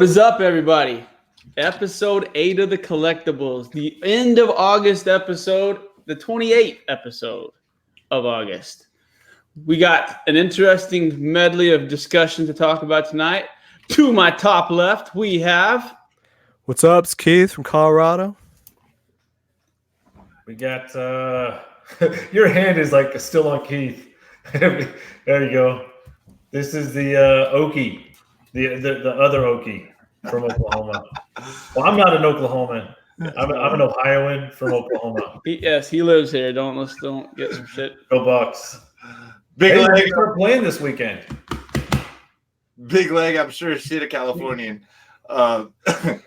What is up, everybody? Episode 8 of the Collectibles, the end of August episode, the 28th episode of August. We got an interesting medley of discussion to talk about tonight. To my top left, we have... What's up? It's Keith from Colorado. We got... your hand is like still on Keith. There you go. This is the Okie. The other Okie from Oklahoma. Well, I'm not an Oklahoman. I'm an Ohioan from Oklahoma. Yes, he lives here. Let's get some shit. Go Bucks. Big leg. We're playing this weekend. Big leg. I'm sure as shit a Californian. I'm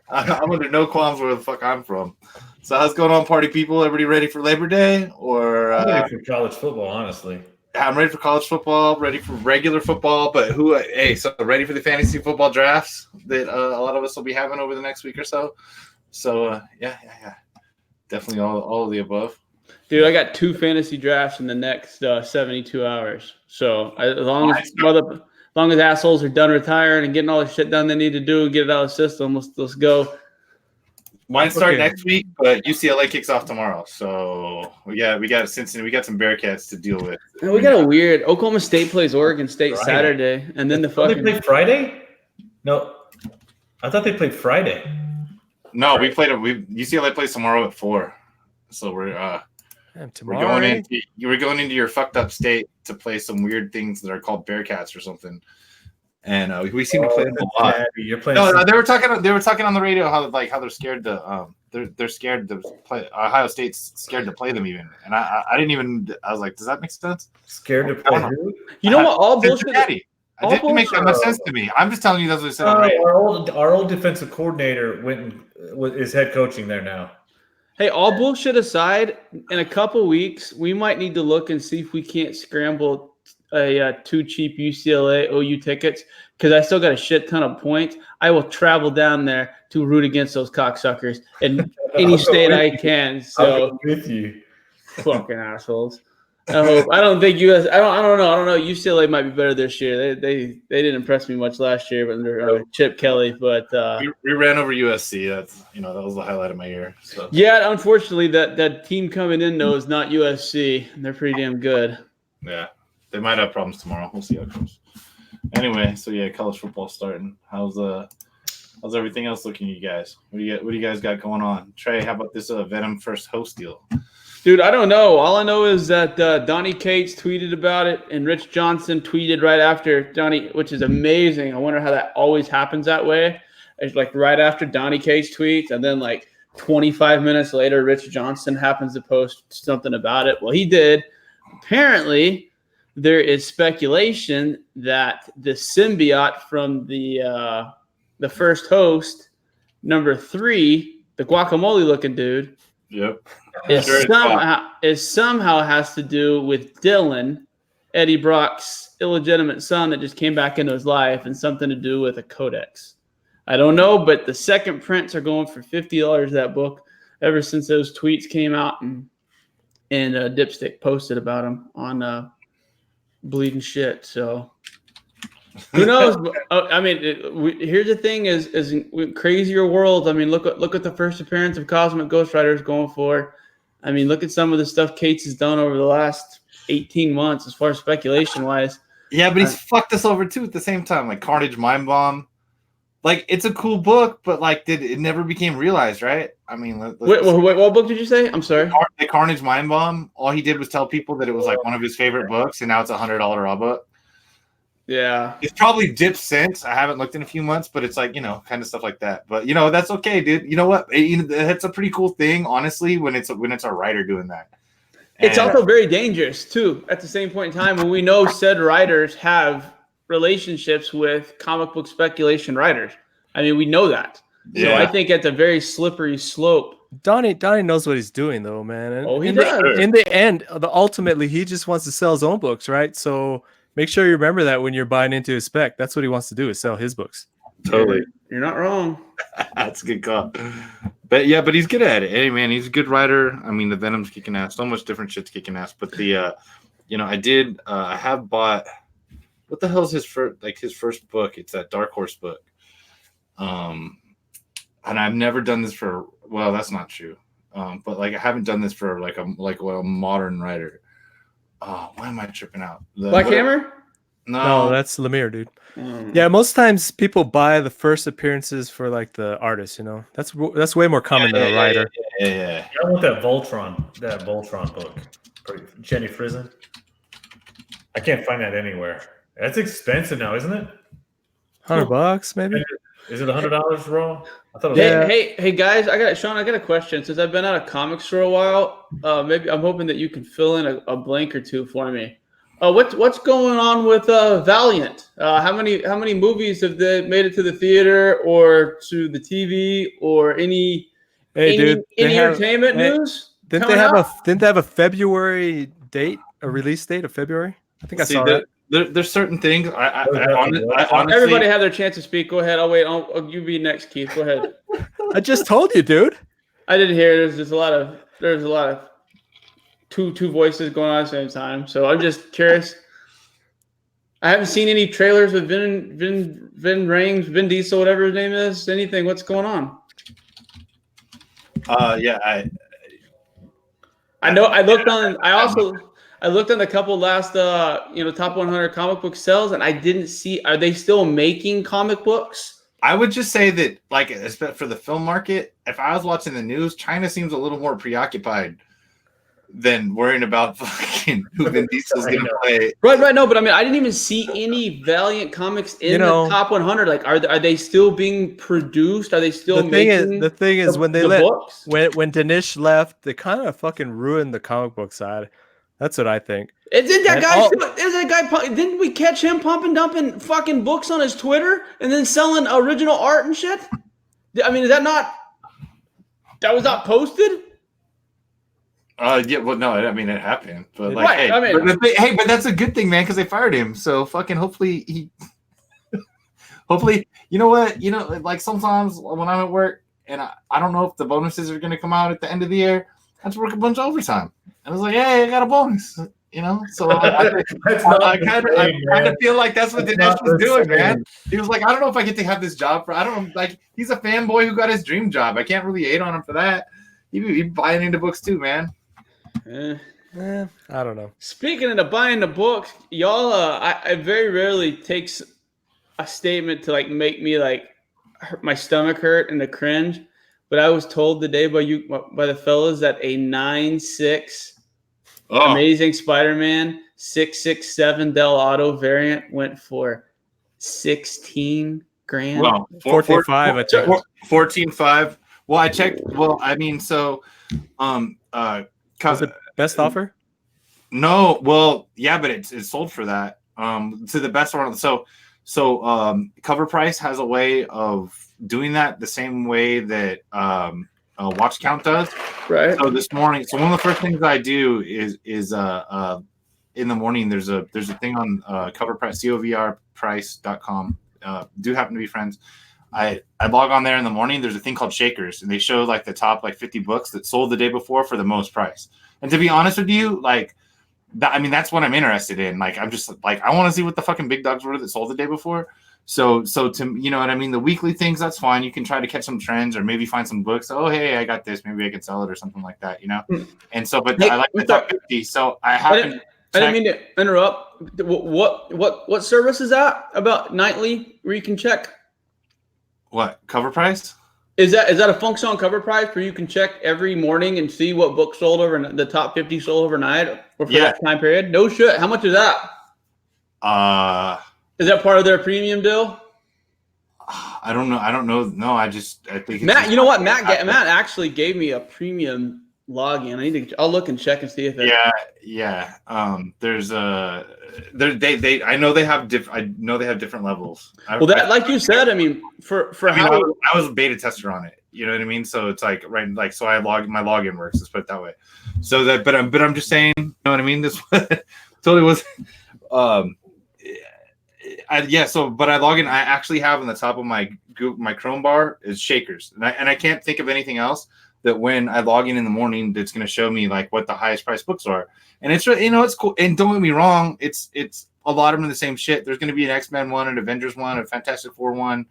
under no qualms where the fuck I'm from. So how's it going on, party people? Everybody ready for Labor Day? Or I'm ready for college football, honestly. I'm ready for college football, ready for regular football, but so ready for the fantasy football drafts that a lot of us will be having over the next week or so. So, yeah. Definitely all of the above. Dude, I got 2 fantasy drafts in the next 72 hours. So, as long as assholes are done retiring and getting all the shit done they need to do and get it out of the system, let's go. Mine start next week, but UCLA kicks off tomorrow. So we got Cincinnati. We got some Bearcats to deal with. And we got a weird Oklahoma State plays Oregon State Saturday, and then they play Friday. No, I thought they played Friday. No, UCLA plays tomorrow at 4. So we're going into your fucked up state to play some weird things that are called Bearcats or something. And we seem to play them a lot. You're playing. No, they were talking on the radio how they're scared to they're scared to play. Ohio State's scared to play them even. And I didn't even. I was like, does that make sense? Scared to play who? You know what? All bullshit. It didn't make that much sense to me. I'm just telling you that's what they said on the radio. Our old defensive coordinator is head coaching there now. Hey, all bullshit aside, in a couple weeks, we might need to look and see if we can't scramble 2 cheap UCLA OU tickets, because I still got a shit ton of points. I will travel down there to root against those cocksuckers in any state I can. So I'll go with you, fucking assholes. I don't think US. I don't know. UCLA might be better this year. They didn't impress me much last year, but under Chip Kelly. But we ran over USC. That's that was the highlight of my year. So. Yeah, unfortunately, that team coming in though is not USC. They're pretty damn good. Yeah. They might have problems tomorrow. We'll see how it goes. Anyway, so yeah, college football starting. How's everything else looking, you guys? What do you guys got going on? Trey, how about this Venom first host deal? Dude, I don't know. All I know is that Donnie Cates tweeted about it, and Rich Johnson tweeted right after Donnie, which is amazing. I wonder how that always happens that way. It's like right after Donnie Cates tweets, and then like 25 minutes later, Rich Johnson happens to post something about it. Well, he did. Apparently, there is speculation that the symbiote from the first host, number 3, the guacamole-looking dude, yep, somehow has to do with Dylan, Eddie Brock's illegitimate son that just came back into his life, and something to do with a codex. I don't know, but the second prints are going for $50. That book, ever since those tweets came out, and Dipstick posted about them on. Bleeding shit. So who knows? I mean, here's the thing: is in crazier worlds. I mean, look at the first appearance of Cosmic Ghost Rider is going for. I mean, look at some of the stuff Cates has done over the last 18 months as far as speculation wise. Yeah, but he's fucked us over too at the same time. Like Carnage Mind Bomb. Like, it's a cool book, but like, it never became realized, right? I mean, wait, what book did you say? I'm sorry. The Carnage Mind Bomb. All he did was tell people that it was like one of his favorite books, and now it's $100 raw book. Yeah, it's probably dipped since. I haven't looked in a few months, but it's like kind of stuff like that. But that's okay, dude. You know what? It's a pretty cool thing, honestly, when it's a writer doing that. It's also very dangerous too. At the same point in time, when we know said writers have relationships with comic book speculation writers. I mean, we know that. Yeah. So I think it's a very slippery slope. Donnie knows what he's doing, though, man. And he does. In the end, ultimately, he just wants to sell his own books, right? So make sure you remember that when you're buying into his spec. That's what he wants to do, is sell his books. Totally. You're not wrong. That's a good call. But he's good at it. Hey, man, he's a good writer. I mean, the Venom's kicking ass. So much different shit's kicking ass. But I have bought, what the hell is his first book? It's that Dark Horse book. And I've never done this for. Well, that's not true. But like I haven't done this for like a modern writer. Why am I tripping out? Black Hammer? No, that's Lemire, dude. Yeah, most times people buy the first appearances for like the artist. You know, that's way more common than a writer. Yeah. I want that Voltron book. Jenny Frizen. I can't find that anywhere. That's expensive now, isn't it? $100 maybe. Is it $100 raw? I thought. Hey guys, Sean, I got a question. Since I've been out of comics for a while, maybe I'm hoping that you can fill in a blank or two for me. What's going on with Valiant? How many movies have they made it to the theater or to the TV or any entertainment news? Didn't they have a February date, a release date of February? I think I saw that. There's certain things. I honestly, everybody have their chance to speak. Go ahead. I'll wait. You be next, Keith. Go ahead. I just told you, dude. I didn't hear. There's a lot of two voices going on at the same time. So I'm just curious. I haven't seen any trailers with Vin Rhames, Vin Diesel, whatever his name is. Anything? What's going on? Yeah, I know. I looked on a couple last top 100 comic book sales, and I didn't see. Are they still making comic books? I would just say that, like, for the film market, if I was watching the news, China seems a little more preoccupied than worrying about fucking who Vin Diesel's going to play. Right. No, but I mean, I didn't even see any Valiant comics in the top 100. Like, are they still being produced? Are they still making? The thing is, when Dinesh left, they kind of fucking ruined the comic book side. That's what I think. Didn't we catch him dumping fucking books on his Twitter and then selling original art and shit? I mean, that was not posted? Yeah, well, no, I mean, it happened. But like, right, but that's a good thing, man, because they fired him. So fucking hopefully, you know what? You know, like sometimes when I'm at work and I don't know if the bonuses are going to come out at the end of the year, I have to work a bunch of overtime. And I was like, hey, I got a bonus, you know? So I kind of feel like that's what Dinesh was doing, man. He was like, I don't know if I get to have this job I don't know. Like, he's a fanboy who got his dream job. I can't really hate on him for that. He'd buying into books too, man. I don't know. Speaking of buying the books, y'all, I very rarely takes a statement to like make me like my stomach hurt and a cringe. But I was told today by the fellas that a 9.6 Amazing Spider-Man 667 Del Auto variant went for $16,000. Well, 14.5, I think. 14.5. Well, I checked. Well, I mean, so was it best offer? No, well, yeah, but it's sold for that. To the best one. So Cover Price has a way of doing that the same way that Watch Count does. Right. So this morning, one of the first things I do is in the morning there's a thing on Cover Price, covrprice.com. Do happen to be friends. I log on there in the morning. There's a thing called Shakers, and they show like the top like 50 books that sold the day before for the most price. And to be honest with you, like that, I mean, that's what I'm interested in. Like, I'm just like, I want to see what the fucking big dogs were that sold the day before. So to, you know what I mean? The weekly things, that's fine. You can try to catch some trends or maybe find some books. Oh, hey, I got this. Maybe I can sell it or something like that, you know? And so, but I like the top 50. So I haven't. I didn't mean to interrupt. What service is that about nightly where you can check? What, Cover Price? Is that a function on Cover Price where you can check every morning and see what books sold over the top 50 sold overnight or for that time period? No shit. How much is that? Is that part of their premium deal? I don't know. No, I think Matt. You know what? Matt actually gave me a premium login. I'll look and check and see if it. Yeah. There's I know they have different levels. Like you said, I mean, I was a beta tester on it. You know what I mean? So it's like so my login works. Let's put it that way. So that, but I'm just saying, you know what I mean? This totally was. But I log in. I actually have on the top of my Chrome bar is Shakers, and I can't think of anything else that when I log in the morning, that's going to show me like what the highest price books are. And it's, you know, it's cool. And don't get me wrong, it's a lot of them are the same shit. There's going to be an X-Men one, an Avengers one, a Fantastic Four one,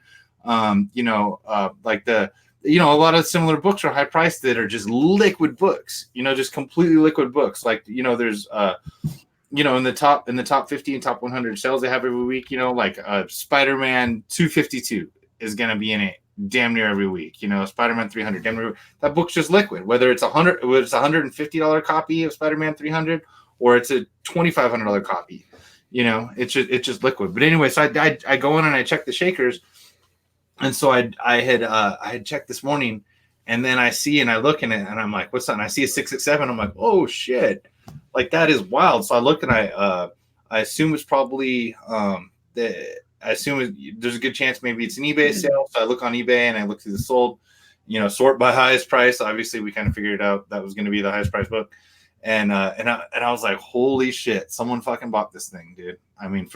Like a lot of similar books are high priced that are just liquid books, just completely liquid books. Like, there's, in the top 50 and top 100 sales they have every week, like Spider-Man 252 is going to be in it damn near every week, Spider-Man 300, damn near, that book's just liquid, whether it's $150 copy of Spider-Man 300 or it's a $2,500 copy, it's just liquid. But anyway, so I go in and I check the shakers. And so I had checked this morning, and then I see and I look in it and I'm like, what's that? And I see a 667. I'm like, oh shit. Like, that is wild. So I look and I assume it's probably there's a good chance maybe it's an eBay sale. So I look on eBay and I look through the sold, sort by highest price. Obviously, we kind of figured out that was going to be the highest price book. And I was like, holy shit, someone fucking bought this thing, dude. I mean,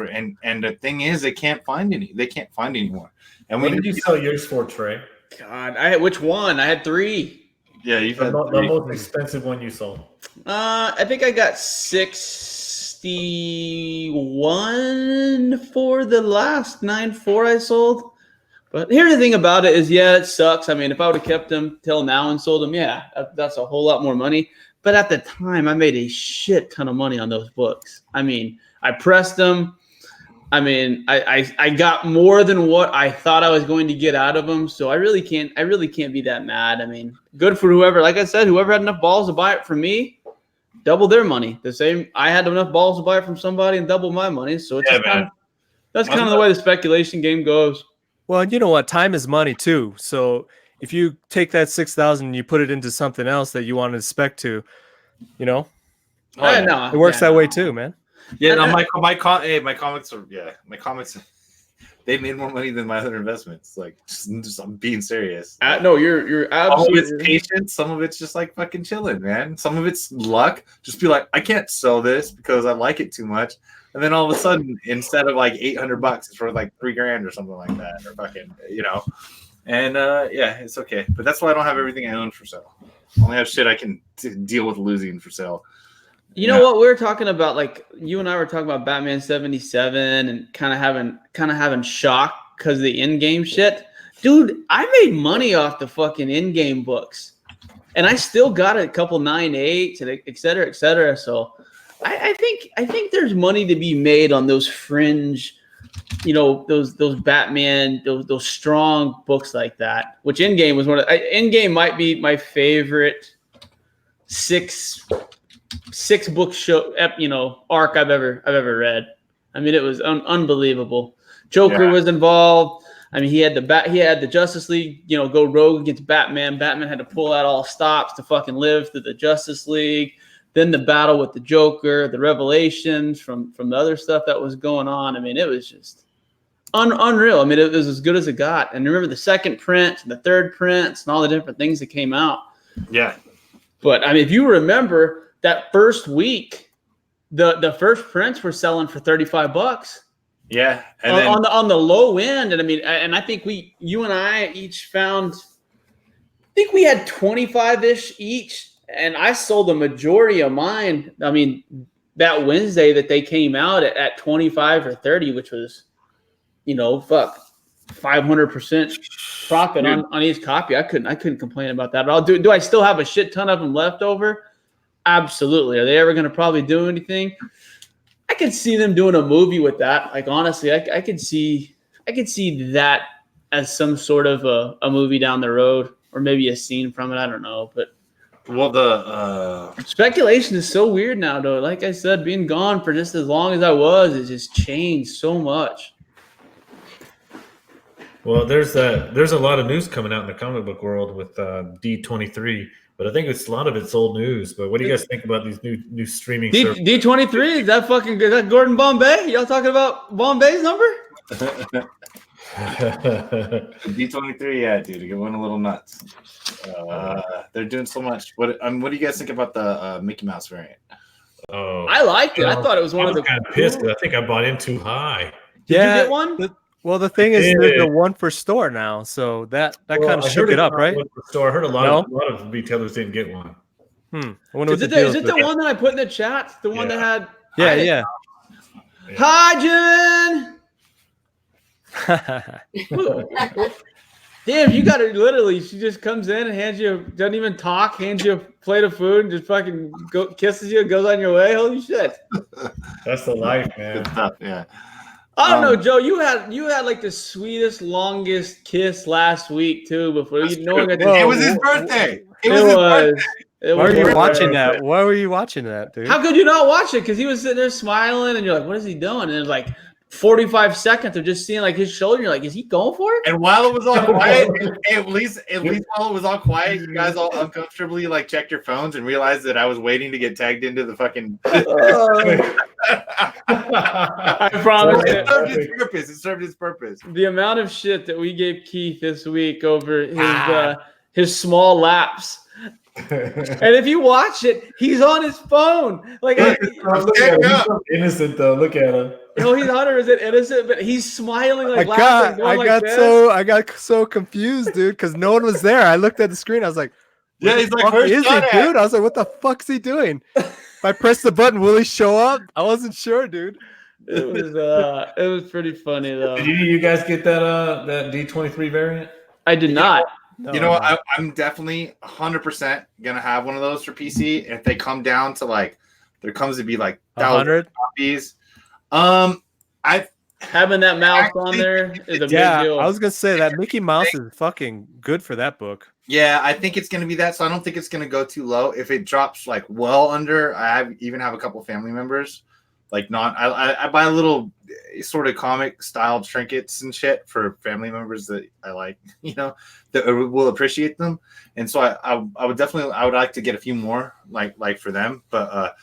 and the thing is, they can't find any more. And what did you sell yours for, Trey? God, which one? I had 3. Yeah, you've had the 3. most expensive one you sold. I think I got 61 for the last 9.4 I sold. But here's the thing about it is, yeah, it sucks. I mean, if I would have kept them till now and sold them, yeah, that's a whole lot more money. But at the time, I made a shit ton of money on those books. I mean, I pressed them. I mean, I got more than what I thought I was going to get out of them. So I really can't be that mad. I mean, good for whoever. Like I said, whoever had enough balls to buy it from me, double their money. The same. I had enough balls to buy it from somebody and double my money. So it's that's kind of the way the speculation game goes. Well, you know what? Time is money too. So if you take that 6,000 and you put it into something else that you want to spec to, it works that way too, man. Yeah, no, my comics are my comics. They made more money than my other investments. Like, just I'm being serious. No, you're absolutely. Some of it's patience. Some of it's just like fucking chilling, man. Some of it's luck. Just be like, I can't sell this because I like it too much, and then all of a sudden, instead of like $800, it's worth like $3,000 or something like that, or fucking, And it's okay. But that's why I don't have everything I own for sale. I only have shit I can deal with losing for sale. You know what we were talking about? Like, you and I were talking about Batman 77 and kind of having shock because of the in-game shit. Dude, I made money off the fucking in-game books, and I still got a couple 9.8s and et cetera, et cetera. So I think there's money to be made on those fringe, those Batman, those strong books like that. Which in-game was in-game might be my favorite six book show, arc I've ever read. I mean, it was unbelievable. Joker was involved. I mean, he had the Justice League, go rogue against Batman. Batman had to pull out all stops to fucking live through the Justice League. Then the battle with the Joker, the revelations from the other stuff that was going on. I mean, it was just unreal. I mean, it was as good as it got. And remember the second print and the third print and all the different things that came out. Yeah. But I mean, if you remember, that first week, the first prints were selling for $35. Yeah, and on the low end, and I mean, and I think you and I each found, I think we had 25-ish each, and I sold the majority of mine. I mean, that Wednesday that they came out at 25 or 30, which was, 500% profit on each copy. I couldn't complain about that at all. Do I still have a shit ton of them left over? Absolutely. Are they ever going to probably do anything? I could see them doing a movie with that. Like, honestly, I could see that as some sort of a movie down the road, or maybe a scene from it. I don't know, but the speculation is so weird now, though. Like I said, being gone for just as long as I was, it just changed so much. Well, there's a lot of news coming out in the comic book world with D23. But I think a lot of it's old news. But what do you guys think about these new streaming services? D23? Is that Gordon Bombay? Y'all talking about Bombay's number? D23, yeah, dude, it went a little nuts. They're doing so much. What do you guys think about the Mickey Mouse variant? Oh, I liked it. I thought it was one of the. kind of pissed. I think I bought in too high. Did you get one? Well, the thing is, there's a one for store now, so that kind of shook it up, right? Store. I heard a lot of retailers didn't get one. I wonder is it the one that I put in the chat? The one that had? Yeah. Hi, Jen. Damn, you got her literally. She just comes in and hands you, doesn't even talk, hands you a plate of food and just fucking kisses you and goes on your way. Holy shit. That's the life, man. Good stuff, yeah. I don't know, Joe. You had like the sweetest, longest kiss last week too. Before you knowing it was his birthday. It was his birthday. Why were you watching that? Why were you watching that, dude? How could you not watch it? Because he was sitting there smiling, and you're like, "What is he doing?" And it's like 45 seconds of just seeing like his shoulder. You're like, "Is he going for it?" And while it was all quiet, at least while it was all quiet, you guys all uncomfortably like checked your phones and realized that I was waiting to get tagged into the fucking. I promise. It served its purpose. It served its purpose. The amount of shit that we gave Keith this week over his small lapse. And if you watch it, he's on his phone. Like look at him. He's so innocent though. Look at him. He's 100% innocent, but he's smiling like I got so confused, dude, because no one was there. I looked at the screen. I was like, "Yeah, he's like, where's he, dude?" I was like, "What the fuck's he doing?" If I press the button, will he show up? I wasn't sure, dude. It was pretty funny though. Did you guys get that D23 variant? I did not. No, you know what? I'm definitely 100% gonna have one of those for PC. And if they come down to like, there comes to be like 1,000 copies. Having that mouse on there is a big deal. I was gonna say that Mickey Mouse is fucking good for that book. Yeah, I think it's gonna be that. So I don't think it's gonna go too low. If it drops like well under, I even have a couple family members. Like I buy little sort of comic style trinkets and shit for family members that I like, that will appreciate them. And so I would like to get a few more like for them. But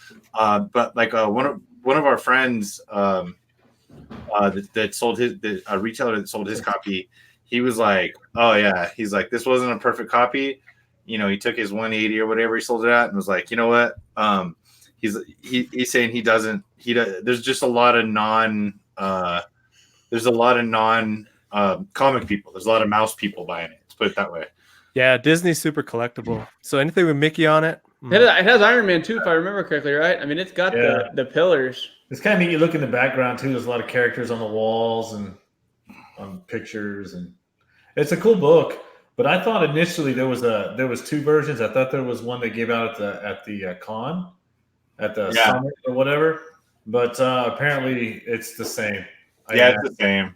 like one of our friends that sold a retailer that sold his copy, he was like, oh yeah, he's like, this wasn't a perfect copy. He took his 180 or whatever he sold it at and was like, you know what? He's saying there's just a lot of non comic people. There's a lot of mouse people buying it. Let's put it that way. Yeah, Disney's super collectible. So anything with Mickey on it. It has Iron Man too, if I remember correctly, right? I mean, it's got the pillars. It's kind of neat. You look in the background too. There's a lot of characters on the walls and on pictures, and it's a cool book. But I thought initially there was two versions. I thought there was one they gave out at the con, at the summit or whatever. But apparently it's the same. It's the same.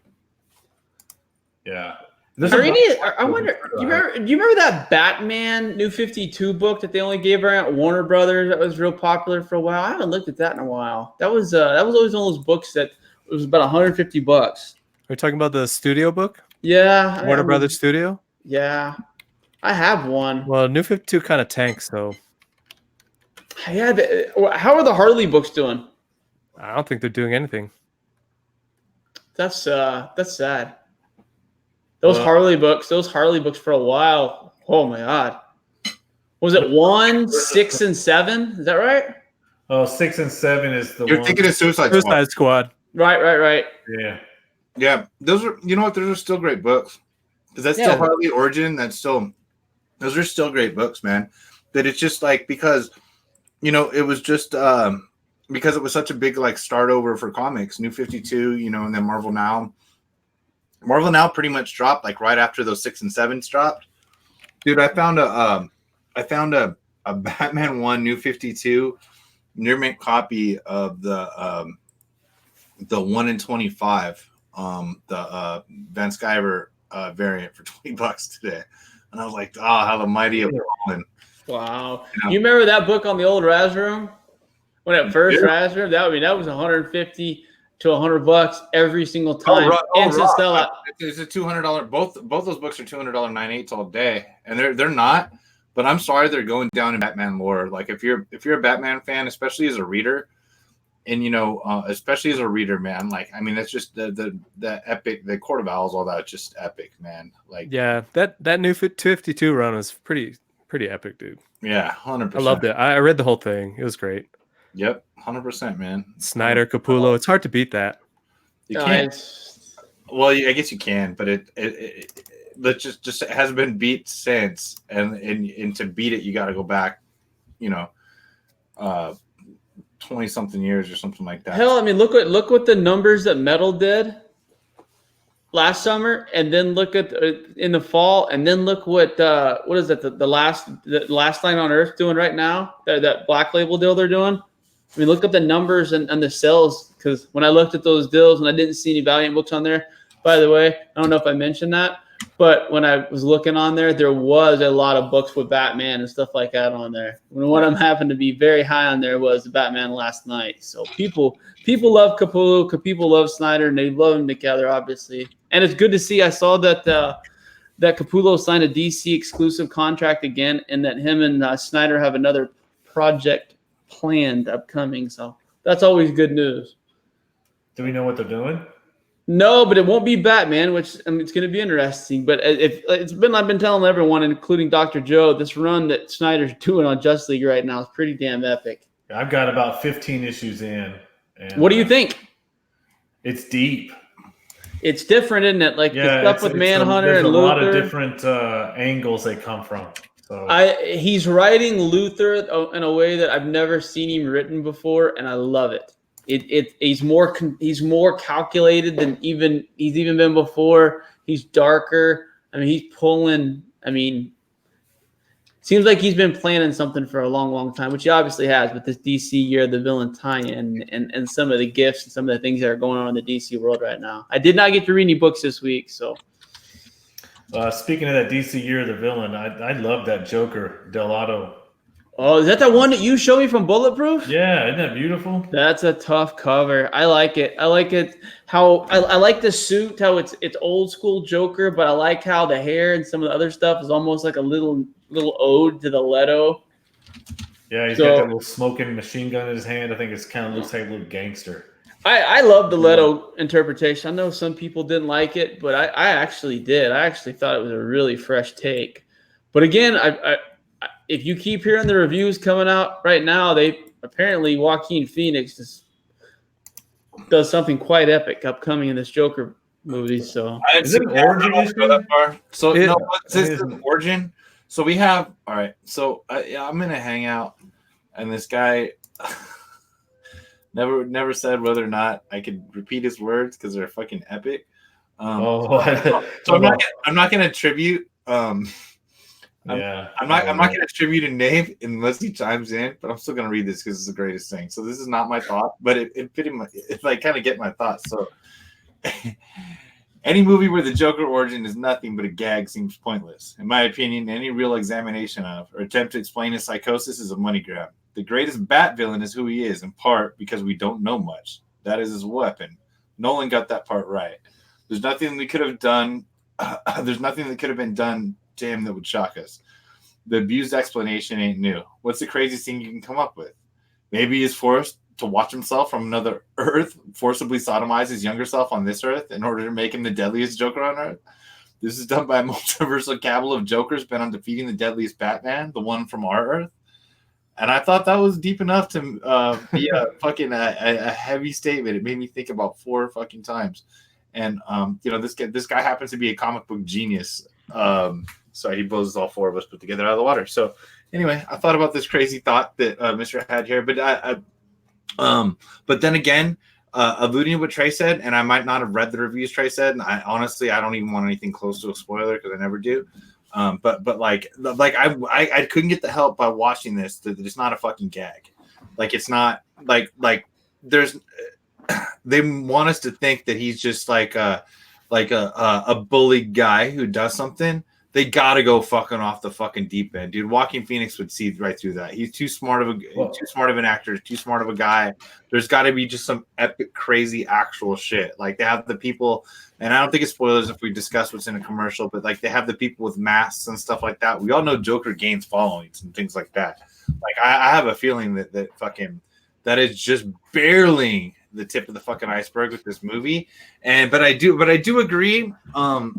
Yeah. I wonder. Do you remember that Batman New 52 book that they only gave around Warner Brothers? That was real popular for a while. I haven't looked at that in a while. That was always one of those books that was about $150. Are you talking about the studio book? Yeah. Warner Brothers Studio. Yeah, I have one. Well, New 52 kind of tanks though. Yeah. How are the Harley books doing? I don't think they're doing anything. That's sad. Those Harley books for a while. Oh my God. Was it 1, 6, and 7? Is that right? Oh, 6 and 7 is the You're thinking of Suicide Squad. Right. Yeah. Yeah. Those are, those are still great books. Because that's still Harley Origin. Those are still great books, man. But it's just like, because, it was just, because it was such a big like start over for comics, New 52, and then Marvel Now. Marvel Now pretty much dropped like right after those 6 and 7s dropped. Dude, I found a Batman 1 New 52 near mint copy of the 1 in 25, the Van Sciver variant for $20 today. And I was like, how the mighty have fallen. Wow. You remember that book on the old Raz Room? When it first Raz Room? That was $150 to $100 every single time. Instant sellout. It's a $200. Both those books are $200 9/8 all day, and they're not. But I'm sorry, they're going down in Batman lore. Like if you're a Batman fan, especially as a reader, and especially as a reader, man. Like I mean, that's just the epic, the Court of Owls, all that, just epic, man. Like that new 252 run was pretty epic, dude. Yeah, 100%. I loved it. I read the whole thing. It was great. Yep, 100%, man. Snyder, Capullo. It's hard to beat that. You can't. Well, I guess you can, but it just hasn't been beat since, and to beat it, you got to go back, 20-something years or something like that. Hell, I mean, look what the numbers that Metal did. last summer, and then look at in the fall, and then look what is it? The last line on Earth doing right now? That Black Label deal they're doing. I mean, look at the numbers and the sales, because when I looked at those deals and I didn't see any Valiant books on there. By the way, I don't know if I mentioned that, but when I was looking on there was a lot of books with Batman and stuff like that on there. One of them happened to be very high on there was the Batman Last Night. So people love Capullo, people love Snyder, and they love them together, obviously. And it's good to see. I saw that that Capullo signed a DC exclusive contract again, and that him and Snyder have another project planned upcoming. So that's always good news. Do we know what they're doing? No, but it won't be Batman, which it's going to be interesting. But I've been telling everyone, including Dr. Joe, this run that Snyder's doing on Justice League right now is pretty damn epic. I've got about 15 issues in. And, what do you think? It's deep. It's different, isn't it? Like the stuff with Manhunter and Luther. There's a lot of different angles they come from. So he's writing Luther in a way that I've never seen him written before, and I love it. He's more calculated than he's even been before. He's darker. I mean, he's pulling. I mean, seems like he's been planning something for a long, long time, which he obviously has with this DC Year of the Villain tie-in and some of the gifts and some of the things that are going on in the DC world right now. I did not get to read any books this week, so. Speaking of that DC Year of the Villain, I love that Joker Delato. Oh, is that the one that you showed me from Bulletproof? Yeah, isn't that beautiful? That's a tough cover. I like it. I like it. How I like the suit. How it's old school Joker, but I like how the hair and some of the other stuff is almost like a little ode to the Leto. Yeah, he's got that little smoking machine gun in his hand. I think it's kind of looks like a little gangster. I love the Leto interpretation. I know some people didn't like it, but I actually did. I actually thought it was a really fresh take. But again, if you keep hearing the reviews coming out right now, apparently Joaquin Phoenix does something quite epic upcoming in this Joker movie. So is it an origin issue? That far. So no, this is an origin. So we have all right. So I'm gonna hang out, and this guy never said whether or not I could repeat his words because they're fucking epic. So I'm not gonna attribute. I'm not going to attribute a name unless he chimes in, but I'm still going to read this because it's the greatest thing. So this is not my thought, but it kind of get my thoughts. So any movie where the Joker origin is nothing but a gag seems pointless. In my opinion, any real examination of or attempt to explain his psychosis is a money grab. The greatest Bat villain is who he is, in part because we don't know much. That is his weapon. Nolan got that part right. There's nothing we could have done. There's nothing that could have been done to him that would shock us. The abused explanation ain't new. What's the craziest thing you can come up with? Maybe he's forced to watch himself from another Earth forcibly sodomize his younger self on this Earth in order to make him the deadliest Joker on Earth. This is done by a multiversal cabal of Jokers bent on defeating the deadliest Batman, the one from our Earth. And I thought that was deep enough to be a heavy statement. It made me think about 4 fucking times. And this guy happens to be a comic book genius. So he blows all 4 of us put together out of the water. So anyway, I thought about this crazy thought that Mr. had here, but but then again, alluding to what Trey said, and I might not have read the reviews Trey said, and I don't even want anything close to a spoiler because I never do. But like I couldn't get the help by watching this that it's not a fucking gag. Like it's not like there's they want us to think that he's just like a bully guy who does something. They gotta go fucking off the fucking deep end, dude. Joaquin Phoenix would see right through that. He's too smart of an actor, too smart of a guy. There's got to be just some epic, crazy, actual shit. Like they have the people, and I don't think it's spoilers if we discuss what's in a commercial, but like they have the people with masks and stuff like that. We all know Joker gains followings and things like that. Like I have a feeling that is just barely the tip of the fucking iceberg with this movie. But I do agree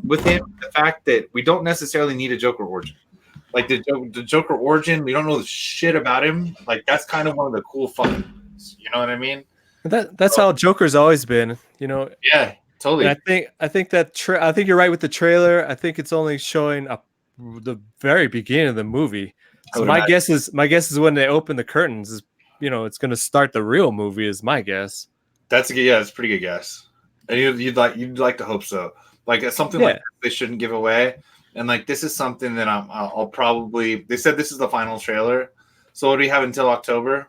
with him the fact that we don't necessarily need a Joker origin. Like the Joker origin, we don't know the shit about him. Like that's kind of one of the cool fucking things, you know what I mean? That's how Joker's always been, you know. Yeah, totally. And I think you're right with the trailer. I think it's only showing the very beginning of the movie. So my guess is when they open the curtains is, you know, it's going to start the real movie is my guess. That's a pretty good guess. And you'd like to hope so. Like something like they shouldn't give away. And like this is something that I'll probably. They said this is the final trailer, so what do we have until October?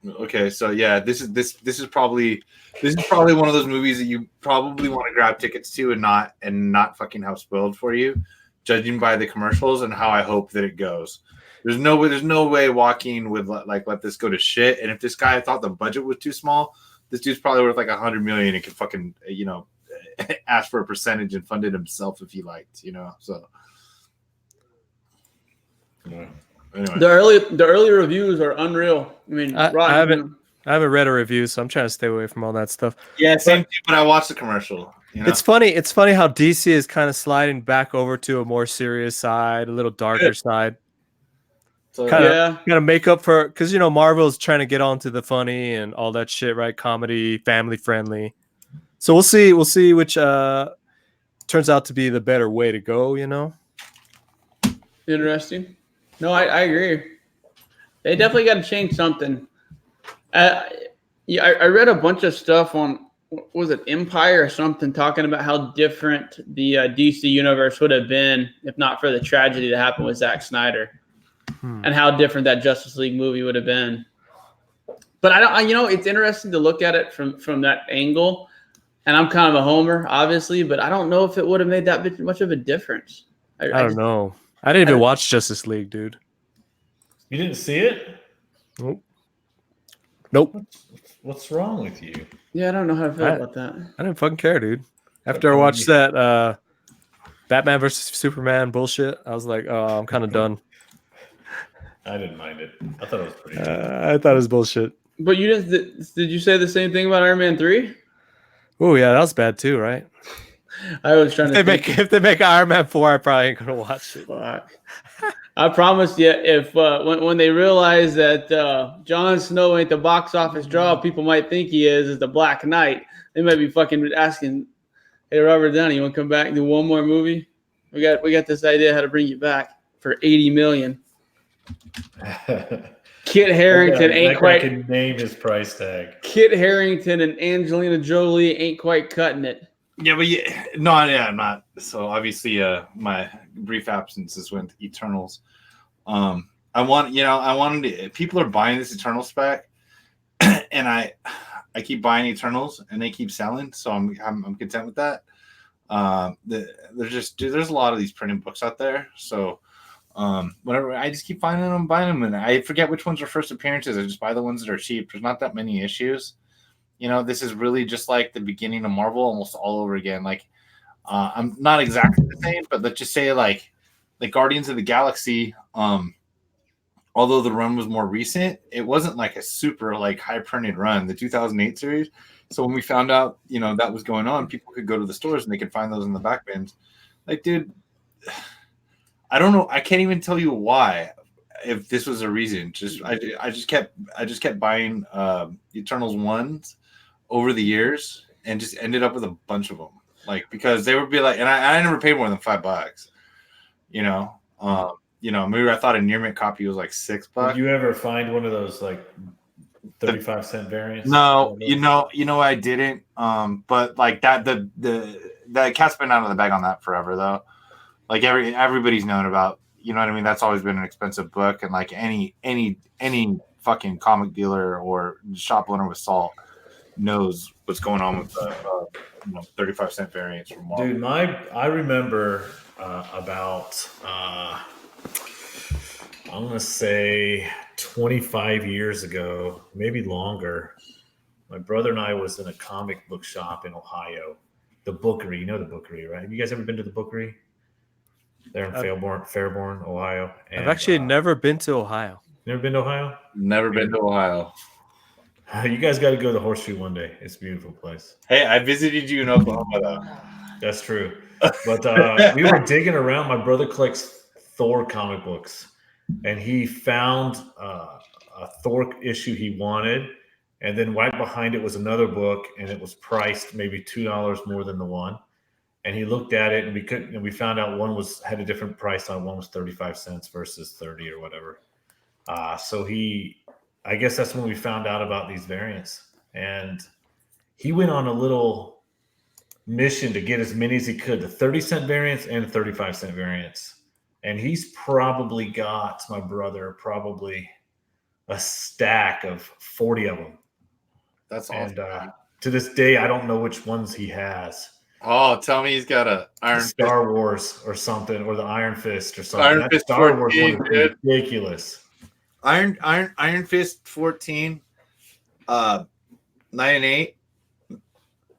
Okay, so yeah, this is probably one of those movies that you probably want to grab tickets to and not fucking have spoiled for you, judging by the commercials and how I hope that it goes. There's no way Joaquin would let this go to shit. And if this guy thought the budget was too small, this dude's probably worth like $100 million and could fucking ask for a percentage and fund it himself if he liked, So yeah. Anyway. The early reviews are unreal. I mean, I haven't read a review, so I'm trying to stay away from all that stuff. Yeah, same. But I watched the commercial. It's funny. It's funny how DC is kind of sliding back over to a more serious side, a little darker side. So kind of make up for, because Marvel's trying to get onto the funny and all that shit, right? Comedy, family friendly. So we'll see which turns out to be the better way to go. Interesting. No, I agree. They definitely got to change something. I read a bunch of stuff on, was it Empire or something, talking about how different the DC universe would have been if not for the tragedy that happened with Zack Snyder, and how different that Justice League movie would have been. But it's interesting to look at it from that angle. And I'm kind of a homer, obviously, but I don't know if it would have made that much of a difference. I don't know. I didn't even watch Justice League, dude. You didn't see it? Nope. What's wrong with you? Yeah, I don't know how to feel about that. I didn't fucking care, dude. After I watched that Batman versus Superman bullshit, I was like, oh, I'm kind of done. I didn't mind it. I thought it was pretty good. I thought it was bullshit. But you didn't? Did you say the same thing about Iron Man 3? Oh yeah, that was bad too, right? I was trying if they make Iron Man 4, I probably ain't gonna watch it. Fuck. I promise you, if when they realize that Jon Snow ain't the box office draw people might think he is the Black Knight, they might be fucking asking, "Hey, Robert Downey, you want to come back and do one more movie? We got this idea how to bring you back for $80 million." Kit Harington ain't quite. I can name his price tag. Kit Harington and Angelina Jolie ain't quite cutting it. Yeah, but I'm not. So obviously, my brief absences went to Eternals. People are buying this Eternal spec, and I keep buying Eternals, and they keep selling. So I'm content with that. There's a lot of these printed books out there. So whenever I just keep finding them, buying them, and I forget which ones are first appearances. I just buy the ones that are cheap. There's not that many issues. This is really just like the beginning of Marvel almost all over again. Like, I'm not exactly the same, but let's just say like Guardians of the Galaxy, although the run was more recent, it wasn't like a super like high printed run, the 2008 series. So when we found out, that was going on, people could go to the stores and they could find those in the back bins. Like, dude, I don't know. I can't even tell you why. If this was a reason, I just kept buying Eternals ones over the years and just ended up with a bunch of them. Like, because they would be like, and I never paid more than $5. Maybe I thought a near mint copy was like $6. Did you ever find one of those like 35-cent variants? No, I didn't. But like that, the cat's been out of the bag on that forever though. Like everybody's known about. You know what I mean? That's always been an expensive book, and like any fucking comic dealer or shop owner with salt knows what's going on with the 35-cent variants from Marvel. Dude, I remember about I'm gonna say 25 years ago, maybe longer. My brother and I was in a comic book shop in Ohio, the Bookery. You know the Bookery, right? Have you guys ever been to the Bookery? They're in Fairborn, Ohio. And, I've actually never been to Ohio. Never been to Ohio? Never been to Ohio. You guys got to go to the Horseshoe one day. It's a beautiful place. Hey, I visited you in Oklahoma, though. That's true. But we were digging around. My brother collects Thor comic books, and he found a Thor issue he wanted, and then right behind it was another book, and it was priced maybe $2 more than the one. And he looked at it, and we found out one had a different price on it. One was 35 cents versus 30 or whatever. So I guess that's when we found out about these variants. And he went on a little mission to get as many as he could, the 30-cent variants and the 35-cent variants. And he's probably got, my brother, probably a stack of 40 of them. That's awesome. And to this day, I don't know which ones he has. Oh, tell me he's got a Star Wars or something, or the Iron Fist or something. Iron That Fist Star 14, Wars one is ridiculous. Iron Fist 14, 9 and 8.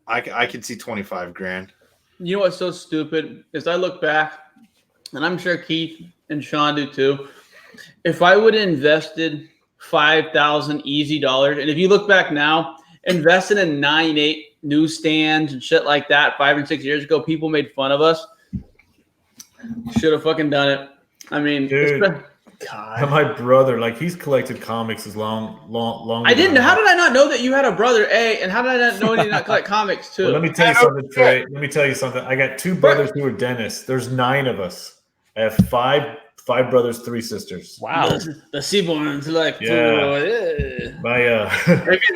I could see 25 grand. You know what's so stupid is I look back, and I'm sure Keith and Shaun do too. If I would have invested $5,000 easy dollars, and if you look back now, investing in 9-8 newsstands and shit like that 5 and 6 years ago, people made fun of us. Should have fucking done it. I mean, dude, God. My brother, like, he's collected comics as long. I didn't. How did I not know that you had a brother, A? And how did I not know you did not collect comics too? Well, let me tell you something, Trey. Let me tell you something. I got 2 brothers who are dentists. There's 9 of us. I have 5 brothers, 3 sisters. Wow. The Seaborns, like, Maybe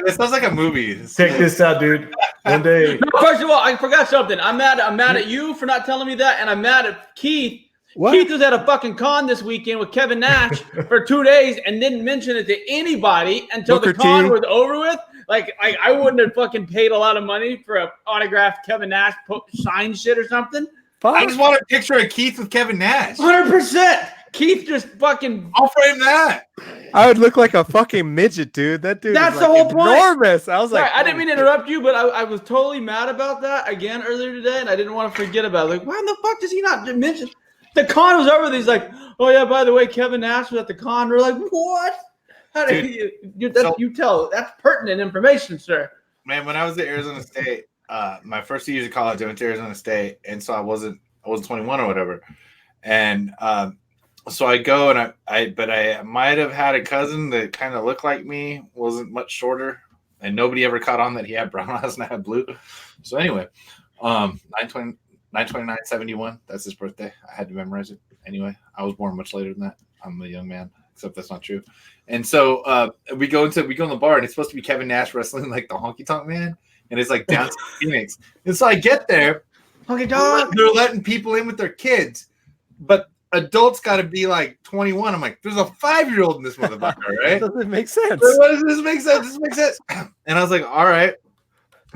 this sounds like a movie. Check this out, dude. One day. No, first of all, I forgot something. I'm mad at you for not telling me that, and I'm mad at Keith. What? Keith was at a fucking con this weekend with Kevin Nash for 2 days and didn't mention it to anybody until Booker the con T. was over with. Like I wouldn't have fucking paid a lot of money for an autographed Kevin Nash signed shit or something. I just want a picture of Keith with Kevin Nash. 100%. Keith just fucking. I'll frame that. I would look like a fucking midget, dude. That dude. That's is the like whole point. Enormous. I was like, I didn't mean to interrupt you, but I was totally mad about that again earlier today, and I didn't want to forget about it. Like, why in the fuck does he not mention? The con was over. He's like, oh yeah, by the way, Kevin Nash was at the con. We're like, what? How do you tell? That's pertinent information, sir. Man, when I was at Arizona State, my first 2 years of college, I went to Arizona State, and so I wasn't 21 or whatever, and so I go and I might have had a cousin that kind of looked like me, wasn't much shorter, and nobody ever caught on that he had brown eyes and I had blue. So anyway, 9/29/71. That's his birthday. I had to memorize it. Anyway, I was born much later than that. I'm a young man, except that's not true. And so we go in the bar, and it's supposed to be Kevin Nash wrestling like the Honky Tonk Man, and it's like downtown Phoenix. And so I get there, Honky Tonk. they're letting people in with their kids, but adults got to be like 21. I'm like, there's a 5-year-old in this motherfucker, right? Doesn't make sense. What does this make sense? This makes sense. And I was like, all right.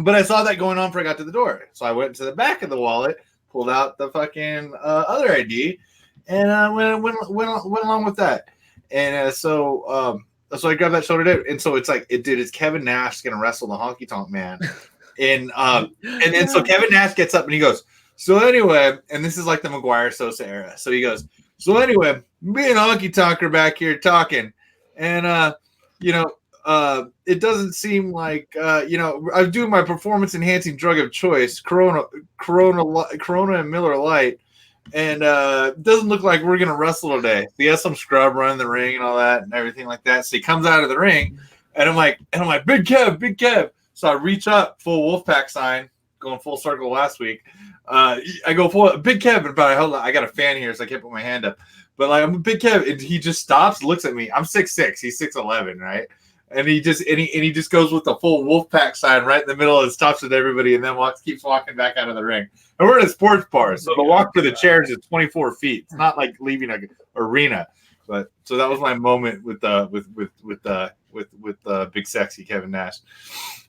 But I saw that going on before I got to the door. So I went to the back of the wallet, pulled out the fucking other ID, and went along with that. And so I grabbed that shoulder dip. And so it's like, it's Kevin Nash going to wrestle the Honky Tonk Man. And then so Kevin Nash gets up and he goes, so anyway, and this is like the McGuire Sosa era. So he goes, so anyway, me and Honky Tonk are back here talking. And, it doesn't seem like, I was doing my performance enhancing drug of choice, Corona and Miller Lite. And it doesn't look like we're going to wrestle today. He has some scrub running the ring and all that and everything like that. So he comes out of the ring and I'm like, Big Kev. So I reach up, full Wolfpack sign, going full circle last week. I go full Big Kev, but hold on, I got a fan here, so I can't put my hand up. But like I'm a Big Kev, and he just stops, looks at me. I'm 6'6", he's 6'11", right? And he just goes with the full Wolfpack sign right in the middle and stops at everybody, and then keeps walking back out of the ring. And we're in a sports bar, so the walk to the chairs is 24 feet. It's not like leaving an arena. But so that was my moment with big sexy Kevin Nash.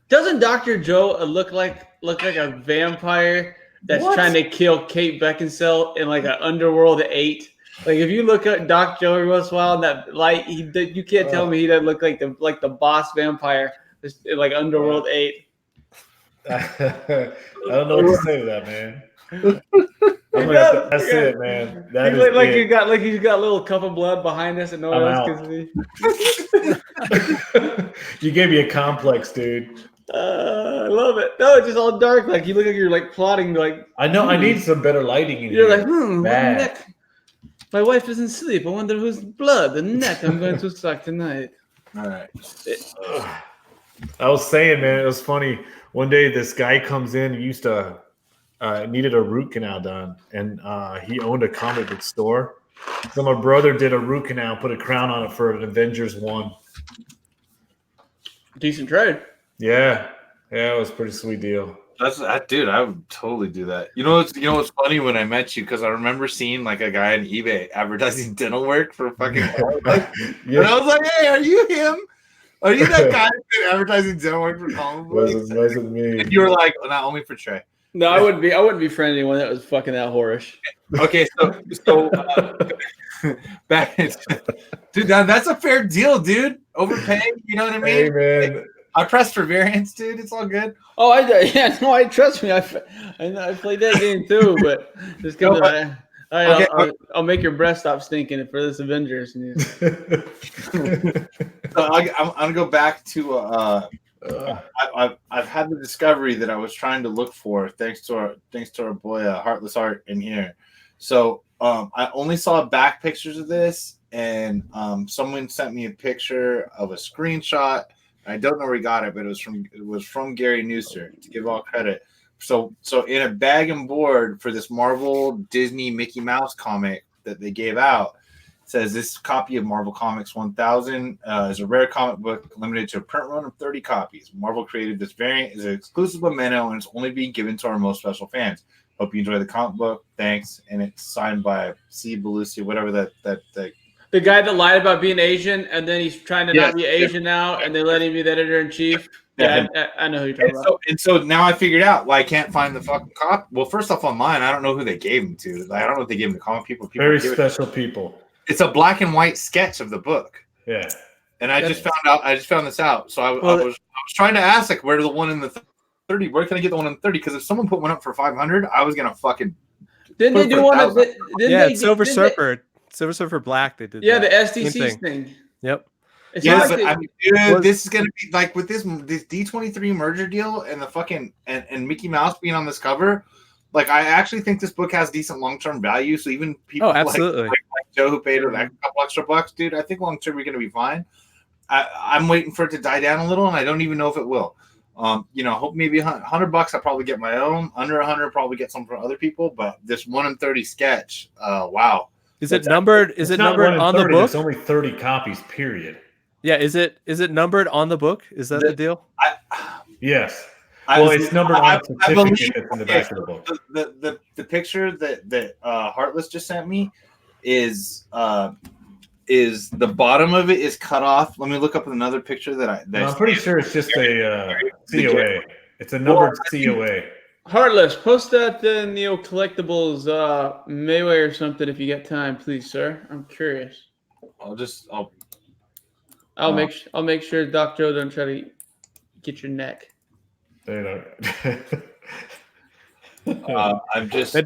Doesn't Dr. Joe look like a vampire that's trying to kill Kate Beckinsale in like an Underworld 8? Like if you look at Dr. Joe every once in a while in that light, you can't tell me he doesn't look like the boss vampire in like Underworld 8. I don't know what to say to that, man. That's it, man. That is like it. he's got a little cup of blood behind us and no one else can see. You gave me a complex, dude. I love it. No, it's just all dark. Like you look like you're like plotting. Like I know. I need some better lighting in you're here. like, what neck? My wife isn't asleep. I wonder whose blood, the neck I'm going to suck tonight. All right. I was saying, man, it was funny. One day, this guy comes in. He used to needed a root canal done, and he owned a comic book store. So my brother did a root canal, put a crown on it for an Avengers 1. Decent trade. Yeah, it was a pretty sweet deal. Dude. I would totally do that. You know what's funny when I met you, because I remember seeing like a guy on eBay advertising dental work for fucking. And I was like, hey, are you him? Are you that guy advertising dental work for comic books? Wasn't me. And you were like, not only for Trey. No, I wouldn't be friendly anyone that was fucking that whorish. Okay, so back, dude, that's a fair deal, dude. Overpaying, you know what I mean? Hey, man. I pressed for variance, dude. It's all good. Oh, I trust me. I played that game too, but just because I'll make your breath stop stinking for this Avengers. So I'm gonna go back to I've had the discovery that I was trying to look for, thanks to our boy Heartless Art in here. So I only saw back pictures of this, and someone sent me a picture of a screenshot. I don't know where he got it, but it was from Gary Newser, to give all credit. So in a bag and board for this Marvel Disney Mickey Mouse comic that they gave out, it says this copy of Marvel Comics 1000 is a rare comic book limited to a print run of 30 copies. Marvel created this variant as an exclusive memento, and it's only being given to our most special fans. Hope you enjoy the comic book. Thanks. And it's signed by C. Belushi, whatever that the guy that lied about being Asian, and then he's trying to not be Asian now, and they let him be the editor-in-chief. Yeah, I know who you're talking about. So now I figured out why I can't find the fucking copy. Well, first off, online, I don't know who they gave them to. I don't know if they gave them to comic people. Very special people. It's a black and white sketch of the book. Yeah. And I just found this out. So I was trying to ask, like, where's the one in the 30? Where can I get the one in the 30? Because if someone put one up for 500, I was gonna fucking. Didn't they do one? Silver Surfer. Silver Surfer Black. They did. Yeah, the SDC thing. Yep. Yes, I mean, dude, this is gonna be like with this D23 merger deal and the fucking and Mickey Mouse being on this cover. Like, I actually think this book has decent long-term value. So even people absolutely. like Joe who paid a couple extra bucks, dude, I think long-term we're gonna be fine. I'm waiting for it to die down a little, and I don't even know if it will. Hope maybe $100 I'll probably get my own. Under 100, probably get some from other people. But this 1 in 30 sketch, wow. Is it numbered? Is it numbered on the book? It's only 30 copies, period. Yeah, is it numbered on the book? Is that the deal? Yes. Well, it's numbered on the certificate that's in the back of the book. The picture that Heartless just sent me is the bottom of it is cut off. Let me look up another picture I'm pretty sure it's just a COA. It's a numbered COA. Heartless, post that in the Collectibles Mayway or something if you get time, please, sir. I'm curious. I'll make sure Doc Joe don't try to get your neck. They don't. I'm just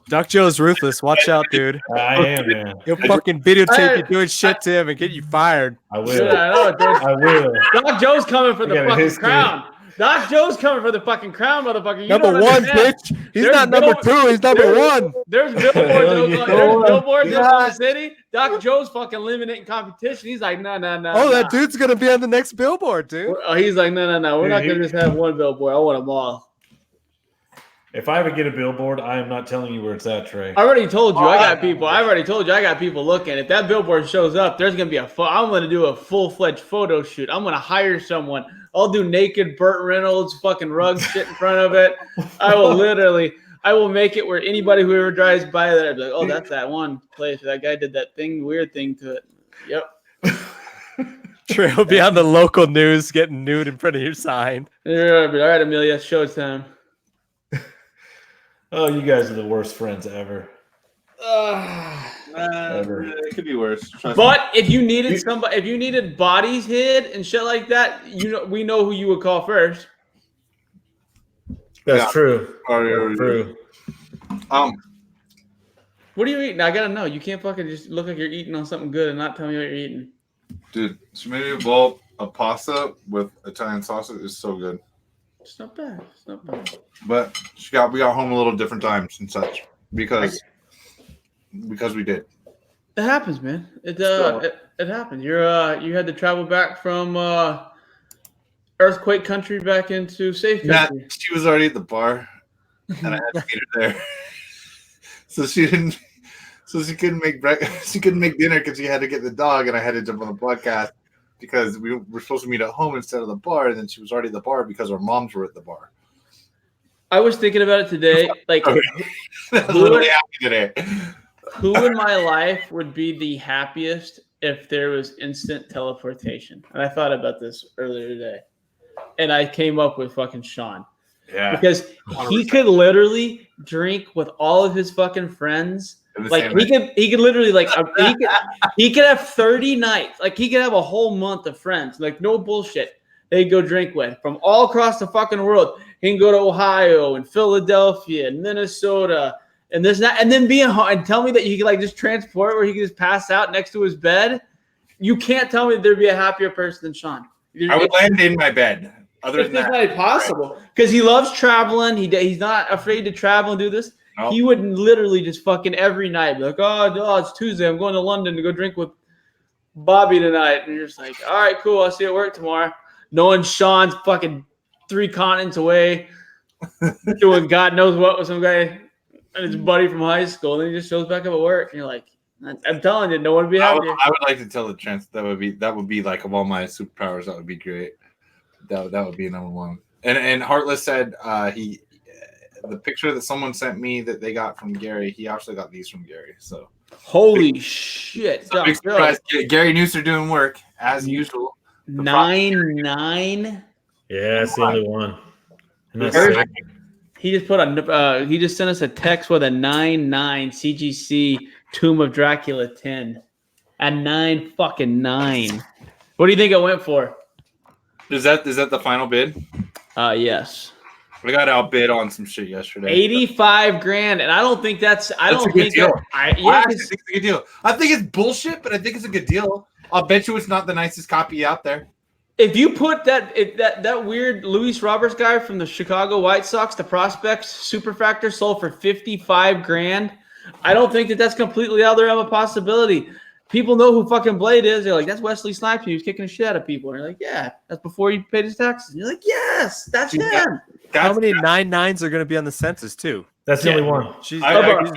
Doc Joe's ruthless. Watch out, dude. I am, man. He'll fucking videotape you doing shit to him and get you fired. I will. Yeah, I will. Doc Joe's coming for the fucking crown. Doc Joe's coming for the fucking crown, motherfucker. You number one, bitch. He's not number two. He's number one. There's billboards in the city. Doc Joe's fucking limiting competition. He's like, no. Oh, that dude's gonna be on the next billboard, dude. He's like, no. We're not gonna just have one billboard. I want them all. If I ever get a billboard, I am not telling you where it's at, Trey. I already told you. I got people looking. If that billboard shows up, there's gonna be I'm gonna do a full-fledged photo shoot. I'm gonna hire someone. I'll do naked Burt Reynolds fucking rug shit in front of it. I will make it where anybody who ever drives by there be like, oh, that's that one place that guy did that weird thing to it. Yep. Trey will be on the local news getting nude in front of your sign. Yeah, all right, Amelia, showtime. Oh, you guys are the worst friends ever. Ever. It could be worse. But if you needed bodies hid and shit like that, we know who you would call first. That's true. That's true. What are you eating? I gotta know. You can't fucking just look like you're eating on something good and not tell me what you're eating. Dude, she made me a bowl of pasta with Italian sausage. It's so good. It's not bad. But we got home a little different times and such because we did. It happens, man. It happens. You had to travel back from earthquake country back into safe country. Nah, she was already at the bar, and I had to meet her there. So she couldn't make breakfast. She couldn't make dinner because she had to get the dog, and I had to jump on the podcast because we were supposed to meet at home instead of the bar. And then she was already at the bar because our moms were at the bar. I was thinking about it today. Like, literally happy today. Who in my life would be the happiest if there was instant teleportation? And I thought about this earlier today, and I came up with fucking Shaun. Yeah, because 100%. he could literally drink with all of his fucking friends. Like he could literally he could have 30 nights. Like he could have a whole month of friends. Like no bullshit. They go drink with from all across the fucking world. He can go to Ohio and Philadelphia and Minnesota and this and that, and then and tell me that you could like just transport where he could just pass out next to his bed. You can't tell me that there'd be a happier person than Shaun. I would land in my bed. Other than that, it's not possible because he loves traveling. He's not afraid to travel and do this. Nope. He would literally just fucking every night be like, oh, it's Tuesday. I'm going to London to go drink with Bobby tonight. And you're just like, all right, cool. I'll see you at work tomorrow. Knowing Shaun's fucking 3 continents away doing God knows what with some guy and his buddy from high school. And then he just shows back up at work. And you're like, I'm telling you, no one would be happy. I would like to tell the chance that would be like of all my superpowers, that would be great. That would be number one. And Heartless said the picture that someone sent me that they got from Gary, he actually got these from Gary. So holy shit. So big surprise. Gary Nooser doing work as usual. 9-9. Yeah, that's the only one. He just he just sent us a text with a 9-9 CGC Tomb of Dracula 10. A 9-9. What do you think it went for? Is that the final bid? Yes. We got outbid on some shit yesterday. $85,000, and I don't think that's. I don't a good think deal. I actually think it's a good deal. I think it's bullshit, but I think it's a good deal. I'll bet you it's not the nicest copy out there. If you put that weird Luis Roberts guy from the Chicago White Sox, the prospects super factor sold for $55,000, I don't think that's completely out there of a possibility. People know who fucking Blade is. They're like, that's Wesley Snipes. He was kicking the shit out of people. And you're like, yeah, that's before he paid his taxes. And you're like, yes, that's him. How many 9-9s are going to be on the census too? That's the only one. Jesus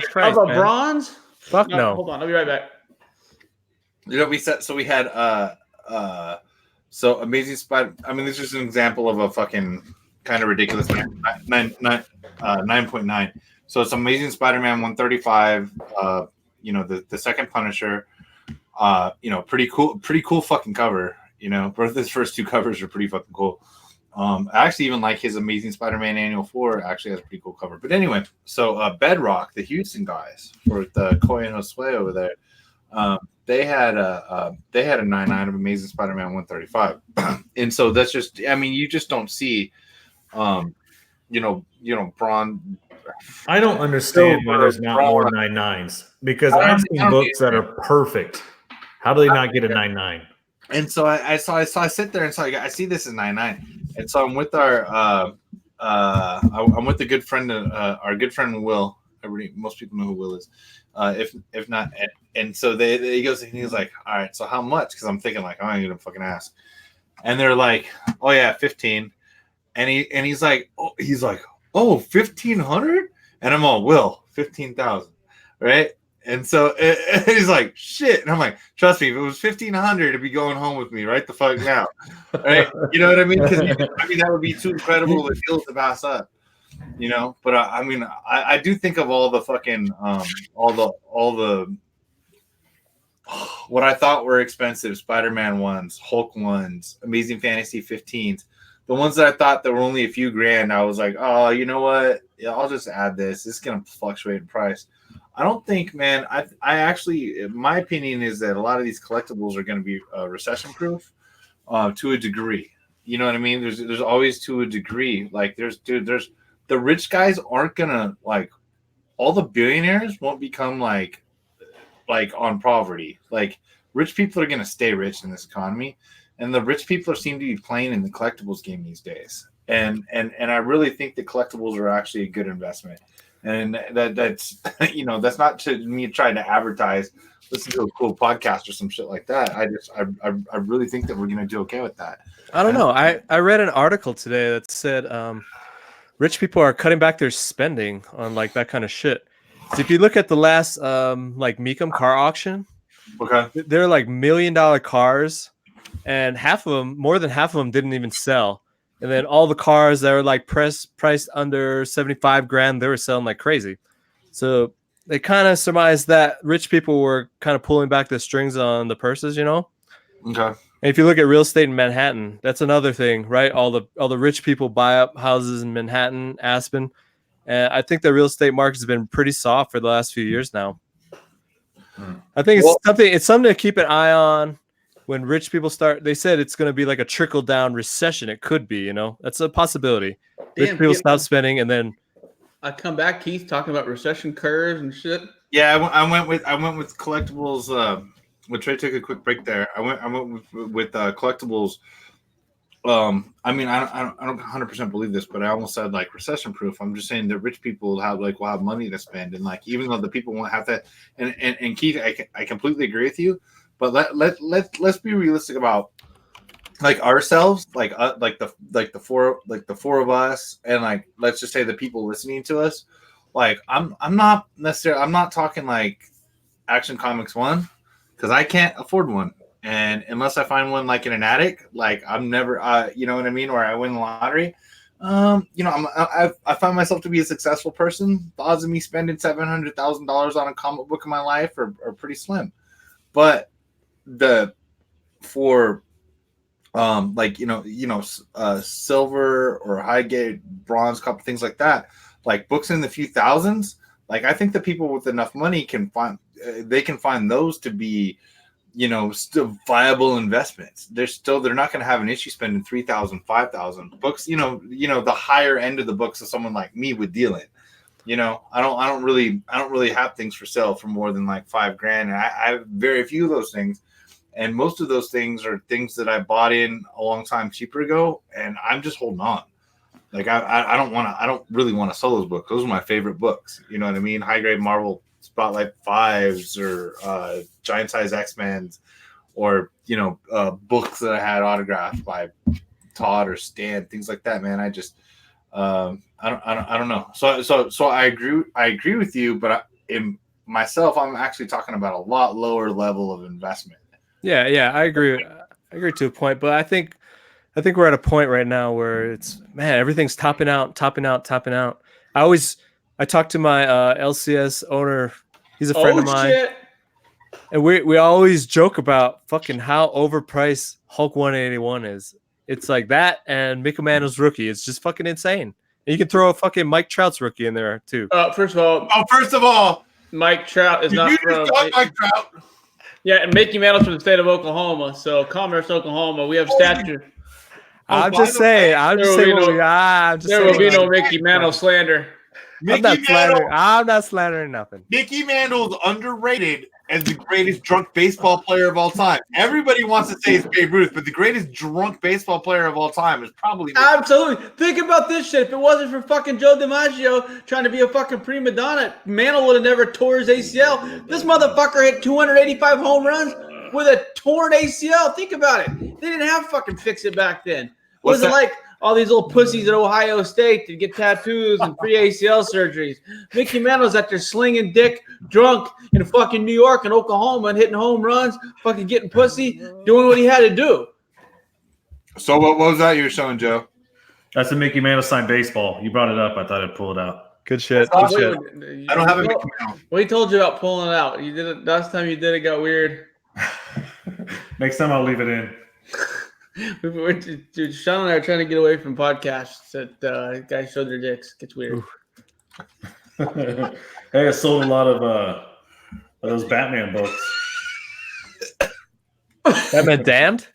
Christ, of a bronze? Fuck no. Hold on, I'll be right back. You know, we had so Amazing Spider. I mean, this is an example of a fucking kind of ridiculous 9.9. So it's Amazing Spider-Man 135. You know, the second Punisher. You know, pretty cool fucking cover. You know, both his first 2 covers are pretty fucking cool. I actually even like his Amazing Spider-Man Annual 4 actually has a pretty cool cover. But anyway, so Bedrock, the Houston guys for the Coy and Josue over there, they had a 9.9 of Amazing Spider-Man 135, and so that's just, I mean, you just don't see, you know, Braun. I don't understand why there's not more 9.9s because I've seen books that are perfect. How do they not get a 9.9? And so I sit there and so I see this is 9.9, and so I'm with I'm with the good friend, our good friend Will. Most people know who Will is, if not. And so he goes and he's like, all right, so how much? Because I'm thinking like, I ain't gonna fucking ask. And they're like, oh yeah, 15. And he's like, oh, 1,500. And I'm all, Will, 15,000, right? And so he's like, shit. And I'm like, trust me, if it was 1,500, it'd be going home with me right the fuck now. Right? You know what I mean? Because I mean, that would be too incredible a deal to pass up. You know, but I mean, I do think of all the fucking, all the what I thought were expensive Spider-Man ones, Hulk ones, Amazing Fantasy 15s. The ones that I thought that were only a few grand, I was like, oh, you know what? Yeah, I'll just add this. It's going to fluctuate in price. I don't think, man, I actually, my opinion is that a lot of these collectibles are going to be recession proof to a degree. You know what I mean? There's always to a degree. Like there's the rich guys aren't going to, like, all the billionaires won't become like on poverty. Like rich people are going to stay rich in this economy. And the rich people seem to be playing in the collectibles game these days. And I really think the collectibles are actually a good investment. And that's, you know, that's not to me trying to advertise, listen to a cool podcast or some shit like that. I really think that we're going to do okay with that. I don't know. I read an article today that said rich people are cutting back their spending on like that kind of shit. So if you look at the last like Meekum car auction, okay, they're like $1 million cars. And more than half of them didn't even sell. And then all the cars that were like priced under 75 grand, they were selling like crazy. So they kind of surmised that rich people were kind of pulling back the strings on the purses, you know? Okay. And if you look at real estate in Manhattan, that's another thing, right? All the rich people buy up houses in Manhattan, Aspen. And I think the real estate market has been pretty soft for the last few years now. I think it's something to keep an eye on when rich people start. They said it's going to be like a trickle down recession. It could be, you know, that's a possibility. Rich people stop spending, and then I come back, Keith, talking about recession curves and shit. Yeah, I went with collectibles. When Trey took a quick break there, I went with collectibles. I mean, I don't 100% believe this, but I almost said like recession proof. I'm just saying that rich people will have money to spend, and like even though the people won't have that. And Keith, I completely agree with you, but let's be realistic about like ourselves, like the four of us, and like let's just say the people listening to us. Like I'm not talking like Action Comics 1 because I can't afford one. And unless I find one like in an attic, like I'm never, you know what I mean, or I win the lottery, you know, I find myself to be a successful person. The odds of me spending $700,000 on a comic book in my life are pretty slim. But like silver or high grade bronze, couple things like that, like books in the few thousands. Like I think the people with enough money can find those to be, you know, still viable investments. They're not going to have an issue spending $3,000, $5,000 books. You know, the higher end of the books that someone like me would deal in. You know, I don't really have things for sale for more than like $5,000, and I have very few of those things. And most of those things are things that I bought in a long time cheaper ago, and I'm just holding on. Like I don't really want to sell those books. Those are my favorite books. You know what I mean? High grade Marvel Spotlight 5s or giant size X-Men's, or you know, books that I had autographed by Todd or Stan, things like that. Man, I just I don't know. So I agree with you, but in myself, I'm actually talking about a lot lower level of investment. Yeah, I agree. I agree to a point, but I think we're at a point right now where it's, man, everything's topping out. I talked to my LCS owner. He's a friend of mine. Shit. And we always joke about fucking how overpriced Hulk 181 is. It's like that and Mickey Mantle's rookie. It's just fucking insane. And you can throw a fucking Mike Trout's rookie in there too. First of all, Mike Trout is not from Mike Trout. Yeah, and Mickey Mantle's from the state of Oklahoma. So Commerce, Oklahoma, we have statute. I'm just saying. There will be no Mickey Mantle slander. I'm not slandering nothing. Mickey Mantle's underrated as the greatest drunk baseball player of all time. Everybody wants to say it's Babe Ruth, but the greatest drunk baseball player of all time is probably Mickey. Absolutely. Think about this shit. If it wasn't for fucking Joe DiMaggio trying to be a fucking prima donna, Mantle would have never tore his ACL. This motherfucker hit 285 home runs with a torn ACL. Think about it. They didn't have fucking fix it back then. Was it like all these little pussies at Ohio State to get tattoos and free ACL surgeries? Mickey Mantle's out there slinging dick, drunk in fucking New York and Oklahoma and hitting home runs, fucking getting pussy, doing what he had to do. So what was that you were showing, Joe? That's a Mickey Mantle signed baseball. You brought it up. I thought I'd pull it out. Good shit. I don't have a Mickey Mantle. Well, he told you about pulling it out. You did it last time. You did it. Got weird. Next time I'll leave it in. Dude, Shaun and I are trying to get away from podcasts that guys show their dicks. Gets weird. Hey, I sold a lot of those Batman books. Batman Damned?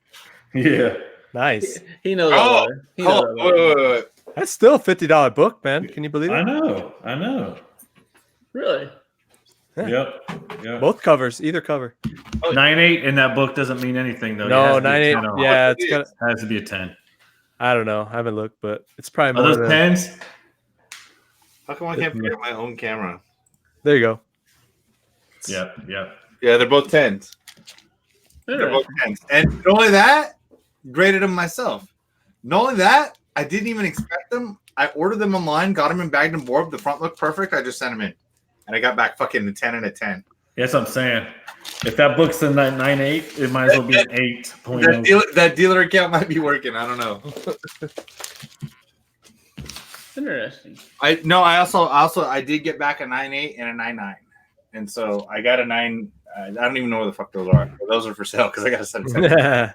Yeah. Nice. He knows. Wait. That's still a $50 book, man. Can you believe it? I know. Really? Yeah. Yep. Both covers, either cover. 9.8 in that book doesn't mean anything though. No, 9.8. Yeah, it has to be a 10. I don't know. I haven't looked, but it's probably more. Are those 10s? How come I can't figure my own camera? There you go. Yep. Yeah, they're both 10s. They're both 10s. And not only that, graded them myself. Not only that, I didn't even expect them. I ordered them online, got them in bagged and board. The front looked perfect. I just sent them in. And I got back fucking a 10 and a 10. That's what I'm saying. If that book's in that 9.8, it might as well be an 8. That dealer account might be working. I don't know. Interesting. I did get back a 9.8 and a 9.9, and so I got a 9. I don't even know where the fuck those are. But those are for sale because I got a set of 10.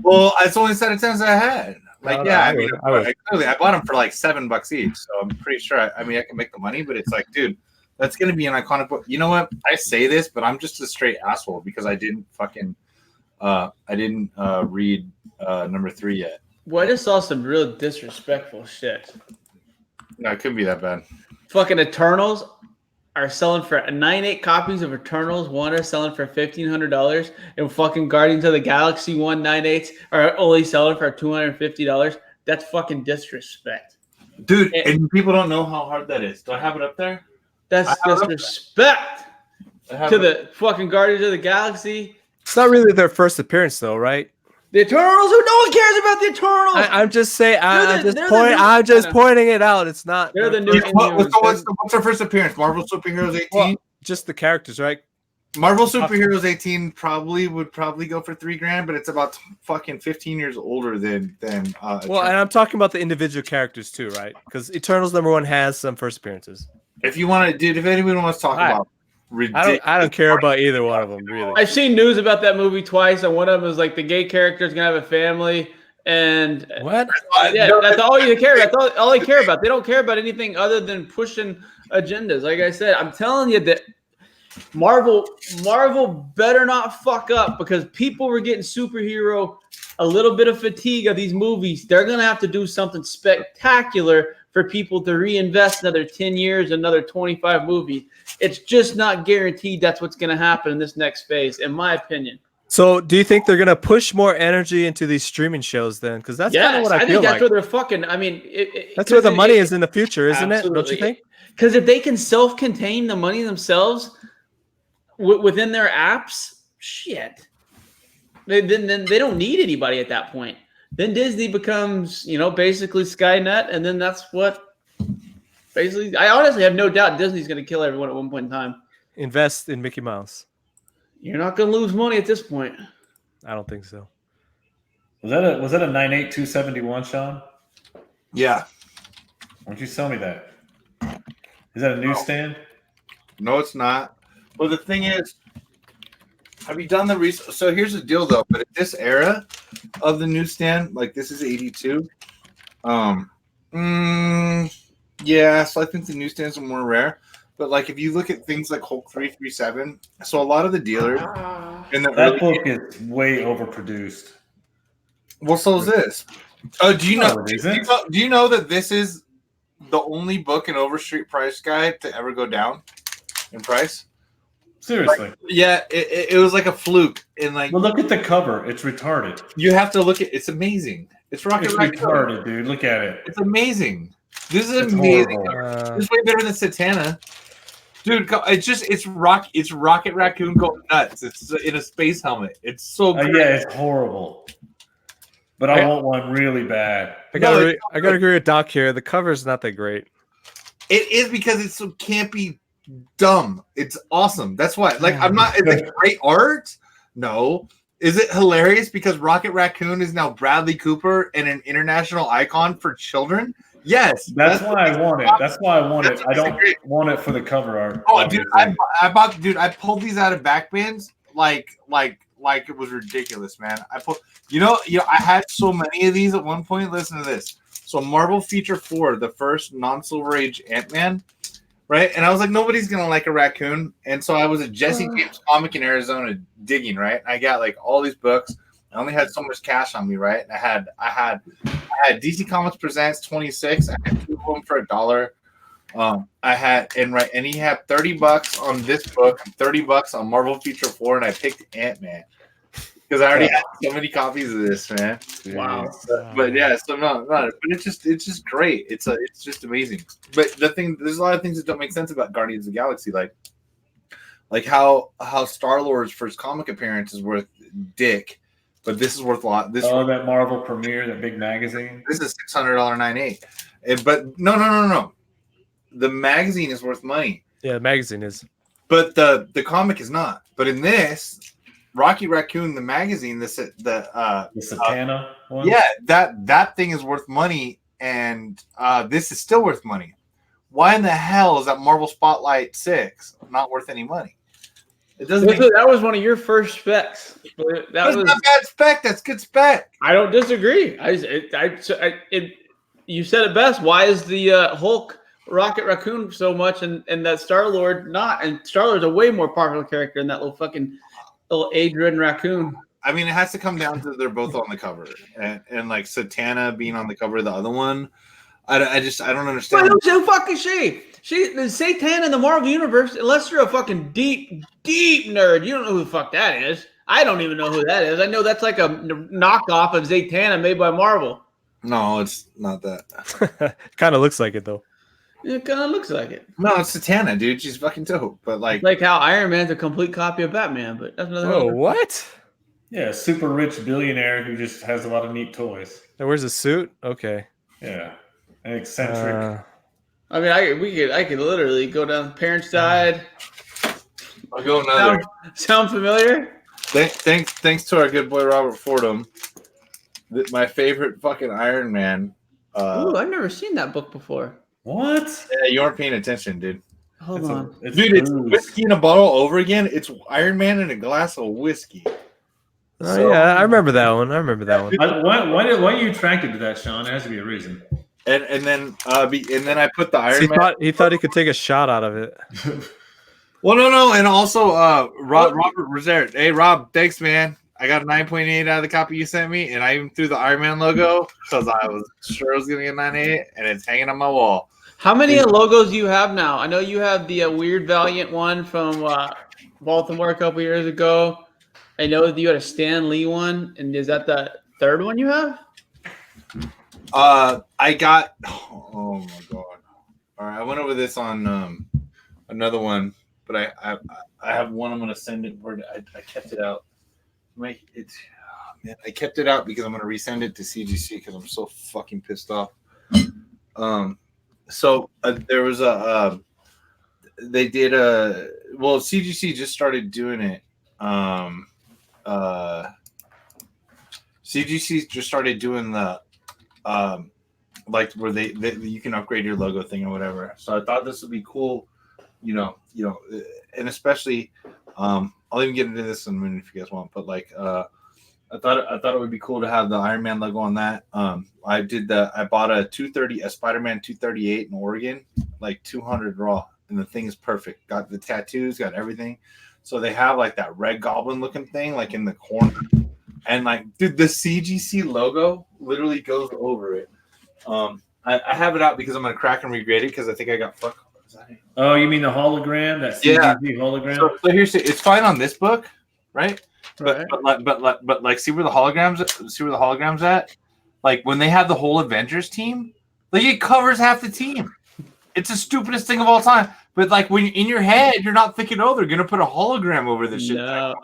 Well, it's the only set of 10s I had. Like, I bought them for like $7 each, so I'm pretty sure. I can make the money, but it's like, dude, that's gonna be an iconic book. You know what? I say this, but I'm just a straight asshole because I didn't read number 3 yet. Well, I just saw some real disrespectful shit. No, it couldn't be that bad. Fucking Eternals are selling for 9.8 copies of Eternals. One are selling for $1,500, and fucking Guardians of the Galaxy 1/9/8 are only selling for $250. That's fucking disrespect, dude. And people don't know how hard that is. Do I have it up there? That's disrespect to the fucking Guardians of the Galaxy. It's not really their first appearance, though, right? The Eternals, who no one cares about the Eternals. I'm just saying. I'm just pointing it out. It's not. They're the new. What's their first appearance? Marvel Superheroes 18. Well, just the characters, right? Marvel Superheroes 18 would probably go for $3,000, but it's about fucking 15 years older than. Well, and I'm talking about the individual characters too, right? Because Eternals #1 has some first appearances. If you want to, dude, if anyone wants to talk about. I don't care about either one of them, really. I've seen news about that movie twice, and one of them is like the gay character is gonna have a family, and what? Yeah, that's all you care about. That's all they care about. They don't care about anything other than pushing agendas. Like I said, I'm telling you that Marvel better not fuck up because people were getting a little bit of fatigue of these movies. They're gonna have to do something spectacular for people to reinvest another 10 years, another 25 movies. It's just not guaranteed that's what's going to happen in this next phase, in my opinion. So do you think they're going to push more energy into these streaming shows then? Because that's kind of what I feel like. I think that's where they're fucking, that's where the money is in the future, isn't it? Don't you think? Because if they can self-contain the money themselves within their apps, shit. Then they don't need anybody at that point. Then Disney becomes, basically Skynet, and then that's what basically. I honestly have no doubt Disney's going to kill everyone at one point in time. Invest in Mickey Mouse. You're not going to lose money at this point. I don't think so. Was that a 9.8 271, Sean? Yeah. Why don't you sell me that? Is that a newsstand? No, it's not. Well, the thing is, have you done the research? So here's the deal, though. But at this era of the newsstand, like this is 82. Yeah, so I think the newsstands are more rare. But like if you look at things like Hulk 337, so a lot of the dealers in that book is way overproduced. Well, so is this. Oh, do you know? Do you know that this is the only book in Overstreet Price Guide to ever go down in price? Seriously? Yeah, it was like a fluke. And like, well, look at the cover; it's retarded. You have to look at. It's amazing. It's retarded, dude. Look at it. It's amazing. This is amazing. It's way better than Satana, dude. It's Rocket Raccoon going nuts. It's in a space helmet. It's so good. Yeah, it's horrible. But I want one really bad. I gotta agree with Doc here. The cover is not that great. It is because it's so campy, dumb. It's awesome. That's why. Like, I'm not. Is it great art? No. Is it hilarious because Rocket Raccoon is now Bradley Cooper and an international icon for children? Yes. That's why I want it. That's why I want it. I don't want it for the cover art. Oh, dude, I pulled these out of back bins like it was ridiculous, man. I had so many of these at one point. Listen to this. So Marvel Feature 4, the first non-Silver Age Ant-Man, right? And I was like, nobody's gonna like a raccoon. And so I was at Jesse James Comic in Arizona digging, right? I got like all these books. I only had so much cash on me, right? And I had DC Comics Presents 26. I had 2 of them for $1. And he had $30 on this book, $30 on Marvel Feature 4, and I picked Ant-Man because I already had so many copies of this, man. Wow. But yeah, so no, but it's just great. It's just amazing. But there's a lot of things that don't make sense about Guardians of the Galaxy, like how Star-Lord's first comic appearance is worth dick. But this is worth a lot. That Marvel premiere, that big magazine. This is $600 9.8. But no. The magazine is worth money. Yeah, the magazine is. But the comic is not. But in this, Rocky Raccoon, the magazine, the Satana one. Yeah, that thing is worth money and this is still worth money. Why in the hell is that Marvel Spotlight 6 not worth any money? It doesn't. That was one of your first specs. That's not bad spec. That's good spec. I don't disagree. You said it best. Why is the Hulk Rocket Raccoon so much and that Star-Lord not? And Star-Lord's a way more popular character than that little age-ridden raccoon. I mean, it has to come down to they're both on the cover, and like Satana being on the cover of the other one. I don't understand. Why so fucking she the Satan in the Marvel Universe, unless you're a fucking deep nerd, you don't know who the fuck that is. I don't even know who that is. I know that's like a knockoff of Zatanna made by Marvel. No, it's not that. Kind of looks like it though. It kind of looks like it. No, it's Satana, dude. She's fucking dope. But like how Iron Man's a complete copy of Batman, but that's another. Oh, what? Yeah, super rich billionaire who just has a lot of neat toys. Now, where's the suit? Okay. Yeah, an eccentric. I mean, I could literally go down. Parents died. I'll go another. Sound familiar? Thanks to our good boy Robert Fordham. My favorite fucking Iron Man. Ooh, I've never seen that book before. What? Yeah, you aren't paying attention, dude. Hold on. It's whiskey in a bottle over again. It's Iron Man in a glass of whiskey. Oh, yeah, I remember that one. Why are you attracted to that, Sean? There has to be a reason. And then I put the Iron Man. He thought he could take a shot out of it. Well, no, and also Robert Rosert. Hey, Rob, thanks, man. I got a 9.8 out of the copy you sent me, and I even threw the Iron Man logo because I was sure I was going to get 9.8, and it's hanging on my wall. How many logos do you have now? I know you have the weird Valiant one from Baltimore a couple years ago. I know that you had a Stan Lee one, and is that the third one you have? I got. Oh my god! All right, I went over this on another one, but I have one. I'm gonna send it. Where I kept it out. I kept it out because I'm gonna resend it to CGC because I'm so fucking pissed off. So there was they did CGC just started doing it. CGC just started doing the like where they you can upgrade your logo thing or whatever. So I thought this would be cool, you know, and especially I'll even get into this in a minute if you guys want, but like I thought it would be cool to have the Iron Man logo on that. I bought a Spider-Man 238 in Oregon, like 200 raw, and the thing is perfect. Got the tattoos, got everything. So they have like that Red Goblin looking thing, like in the corner. And like, dude, the CGC logo literally goes over it. I have it out because I'm gonna crack and regrade it because I think I got fucked. Oh, you mean the hologram? That CGC hologram? So here's it's fine on this book, right? But see where the holograms at? Like when they have the whole Avengers team, like it covers half the team. It's the stupidest thing of all time. But like when in your head, you're not thinking, oh, they're gonna put a hologram over this shit. No.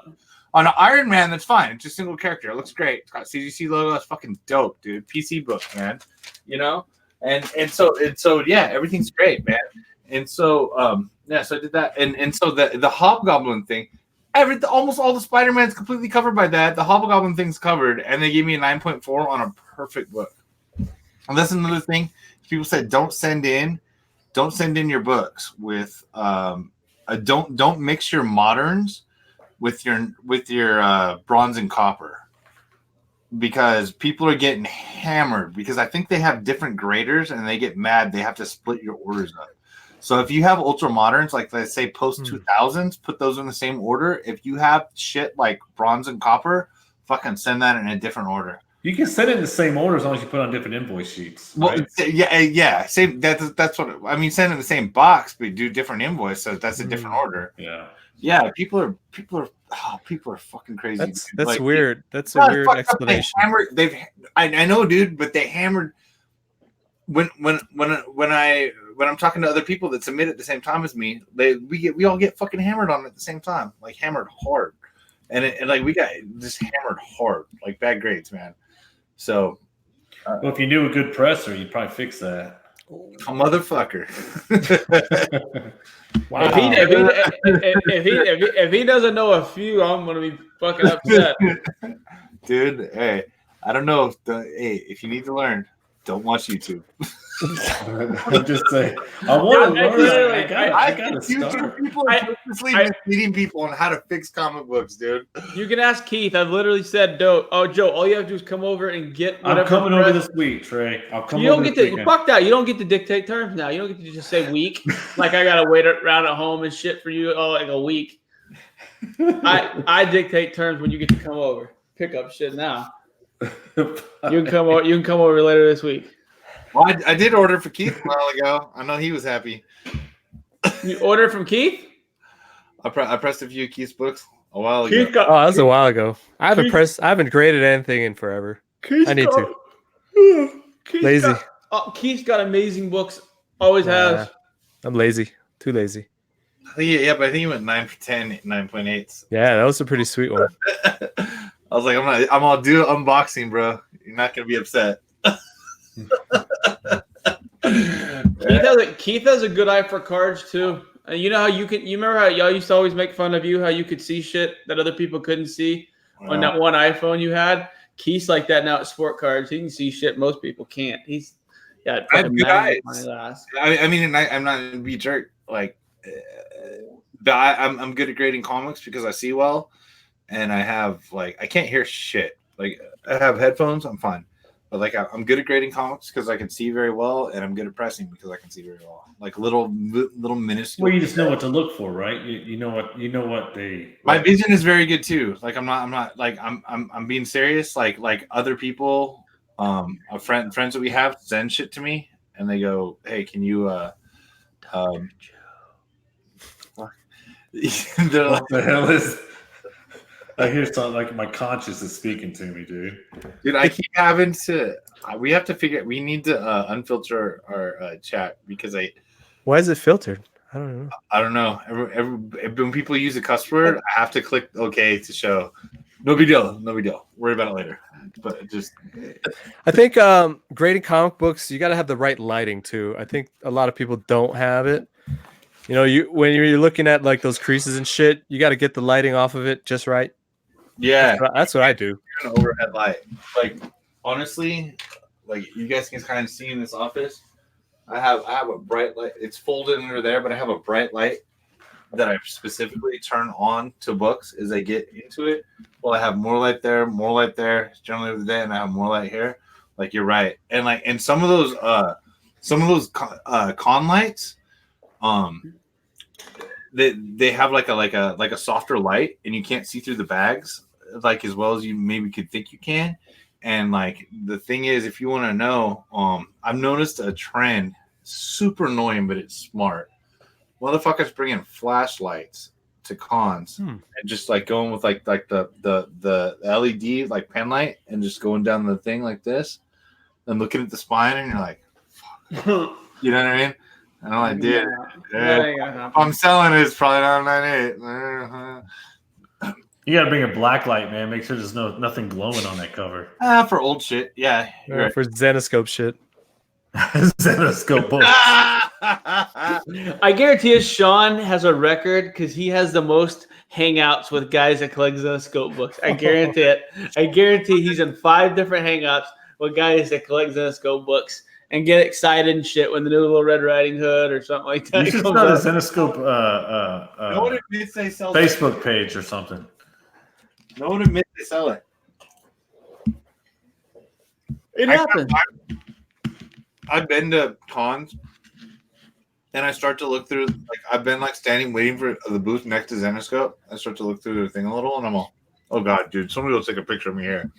On an Iron Man, that's fine. It's just a single character. It looks great. It's got CGC logo. That's fucking dope, dude. PC book, man. You know? And so yeah, everything's great, man. And so so I did that. And so the Hobgoblin thing, almost all the Spider-Man's completely covered by that. The Hobgoblin thing's covered, and they gave me a 9.4 on a perfect book. And that's another thing. People said don't send in your books with don't mix your moderns with your bronze and copper, because people are getting hammered because I think they have different graders and they get mad. They have to split your orders up. So if you have ultra moderns, like let's say post 2000s, put those in the same order. If you have shit like bronze and copper, fucking send that in a different order. You can send it in the same order as long as you put on different invoice sheets. Right? Well, yeah. Same. That's what I mean. Send in the same box, but do different invoice. So that's a different order. Yeah. People are fucking crazy. That's like, weird. That's a weird explanation. I know, dude, but they hammered when I'm talking to other people that submit at the same time as me. We all get fucking hammered on it at the same time, like hammered hard, and like we got just hammered hard, like bad grades, man. So, well, if you knew a good presser, you'd probably fix that. A motherfucker. Wow. If he doesn't know a few, I'm gonna be fucking upset. Dude, hey, I don't know. Hey, if you need to learn, Don't watch YouTube. I'm just saying. I want to learn. I got to start. People are purposely misleading people on how to fix comic books, dude. You can ask Keith. I've literally said, Joe, all you have to do is come over and get whatever. I'm coming over this week, Trey. I'll come over. You don't get to fuck that. You don't get to dictate terms now. You don't get to just say week. Like I gotta wait around at home and shit for you like a week. I dictate terms when you get to come over. Pick up shit now. You can come over. You can come over later this week. Well, I did order for Keith a while ago. I know he was happy. You ordered from Keith? I pressed a few Keith's books a while ago. That was a while ago. I haven't graded anything in forever. I need to. Lazy. Keith's got amazing books. Always has. I'm lazy. Too lazy. But I think he went 9 for 10, 9.8. Yeah, that was a pretty sweet one. I was like, I'm gonna do unboxing, bro. You're not gonna be upset. Keith has a good eye for cards too. And you know how you remember how y'all used to always make fun of you, how you could see shit that other people couldn't see on that one iPhone you had? Keith's like that now at sport cards. He can see shit most people can't. I have good eyes. I mean, I'm not gonna be a jerk. Like, I'm good at grading comics because I see well, and I have I can't hear shit. Like I have headphones, I'm fine. But I'm good at grading comics because I can see very well, and I'm good at pressing because I can see very well. Like little minuscule. Well, you just know what to look for, right? You know what they. My vision is very good too. Like I'm being serious. Like other people, friends that we have send shit to me, and they go, "Hey, can you They're like, what the hell is? I hear something like my conscience is speaking to me, dude. Dude, I keep having to. We have to figure. We need to unfilter our chat because Why is it filtered? I don't know. I don't know. When people use a cuss word, I have to click OK to show. No big deal. No big deal. Worry about it later. But just. I think grading comic books, you got to have the right lighting too. I think a lot of people don't have it. You know, when you're looking at like those creases and shit, you got to get the lighting off of it just right. Yeah, that's what I do. An overhead light. Like honestly, like you guys can kind of see in this office, I have a bright light. It's folded under there, but I have a bright light that I specifically turn on to books as I get into it. Well, I have more light there, generally over the day, and I have more light here. Like you're right, and some of those con lights, they have like a softer light, and you can't see through the bags like as well as you maybe could think you can. And like the thing is, if you want to know, I've noticed a trend, super annoying, but it's smart. Motherfuckers bringing flashlights to cons and just like going with like the LED like pen light and just going down the thing like this and looking at the spine, and you're like, fuck. You know what I mean? And I'm like, dude, if I'm selling it, it's probably not 98. You gotta bring a black light, man. Make sure there's nothing glowing on that cover. For old shit, yeah. Right. For Zenoscope shit. Zenoscope books. I guarantee you, Shaun has a record because he has the most hangouts with guys that collect Zenoscope books. I guarantee it. I guarantee he's in 5 different hangouts with guys that collect Zenoscope books and get excited and shit when the new Little Red Riding Hood or something like that. You should start a Zenoscope Facebook page or something. No one admits they sell it. It happens. I've been to cons, and I start to look through. Like I've been like standing waiting for the booth next to Zenoscope. I start to look through the thing a little, and I'm all, oh god, dude, somebody will take a picture of me here.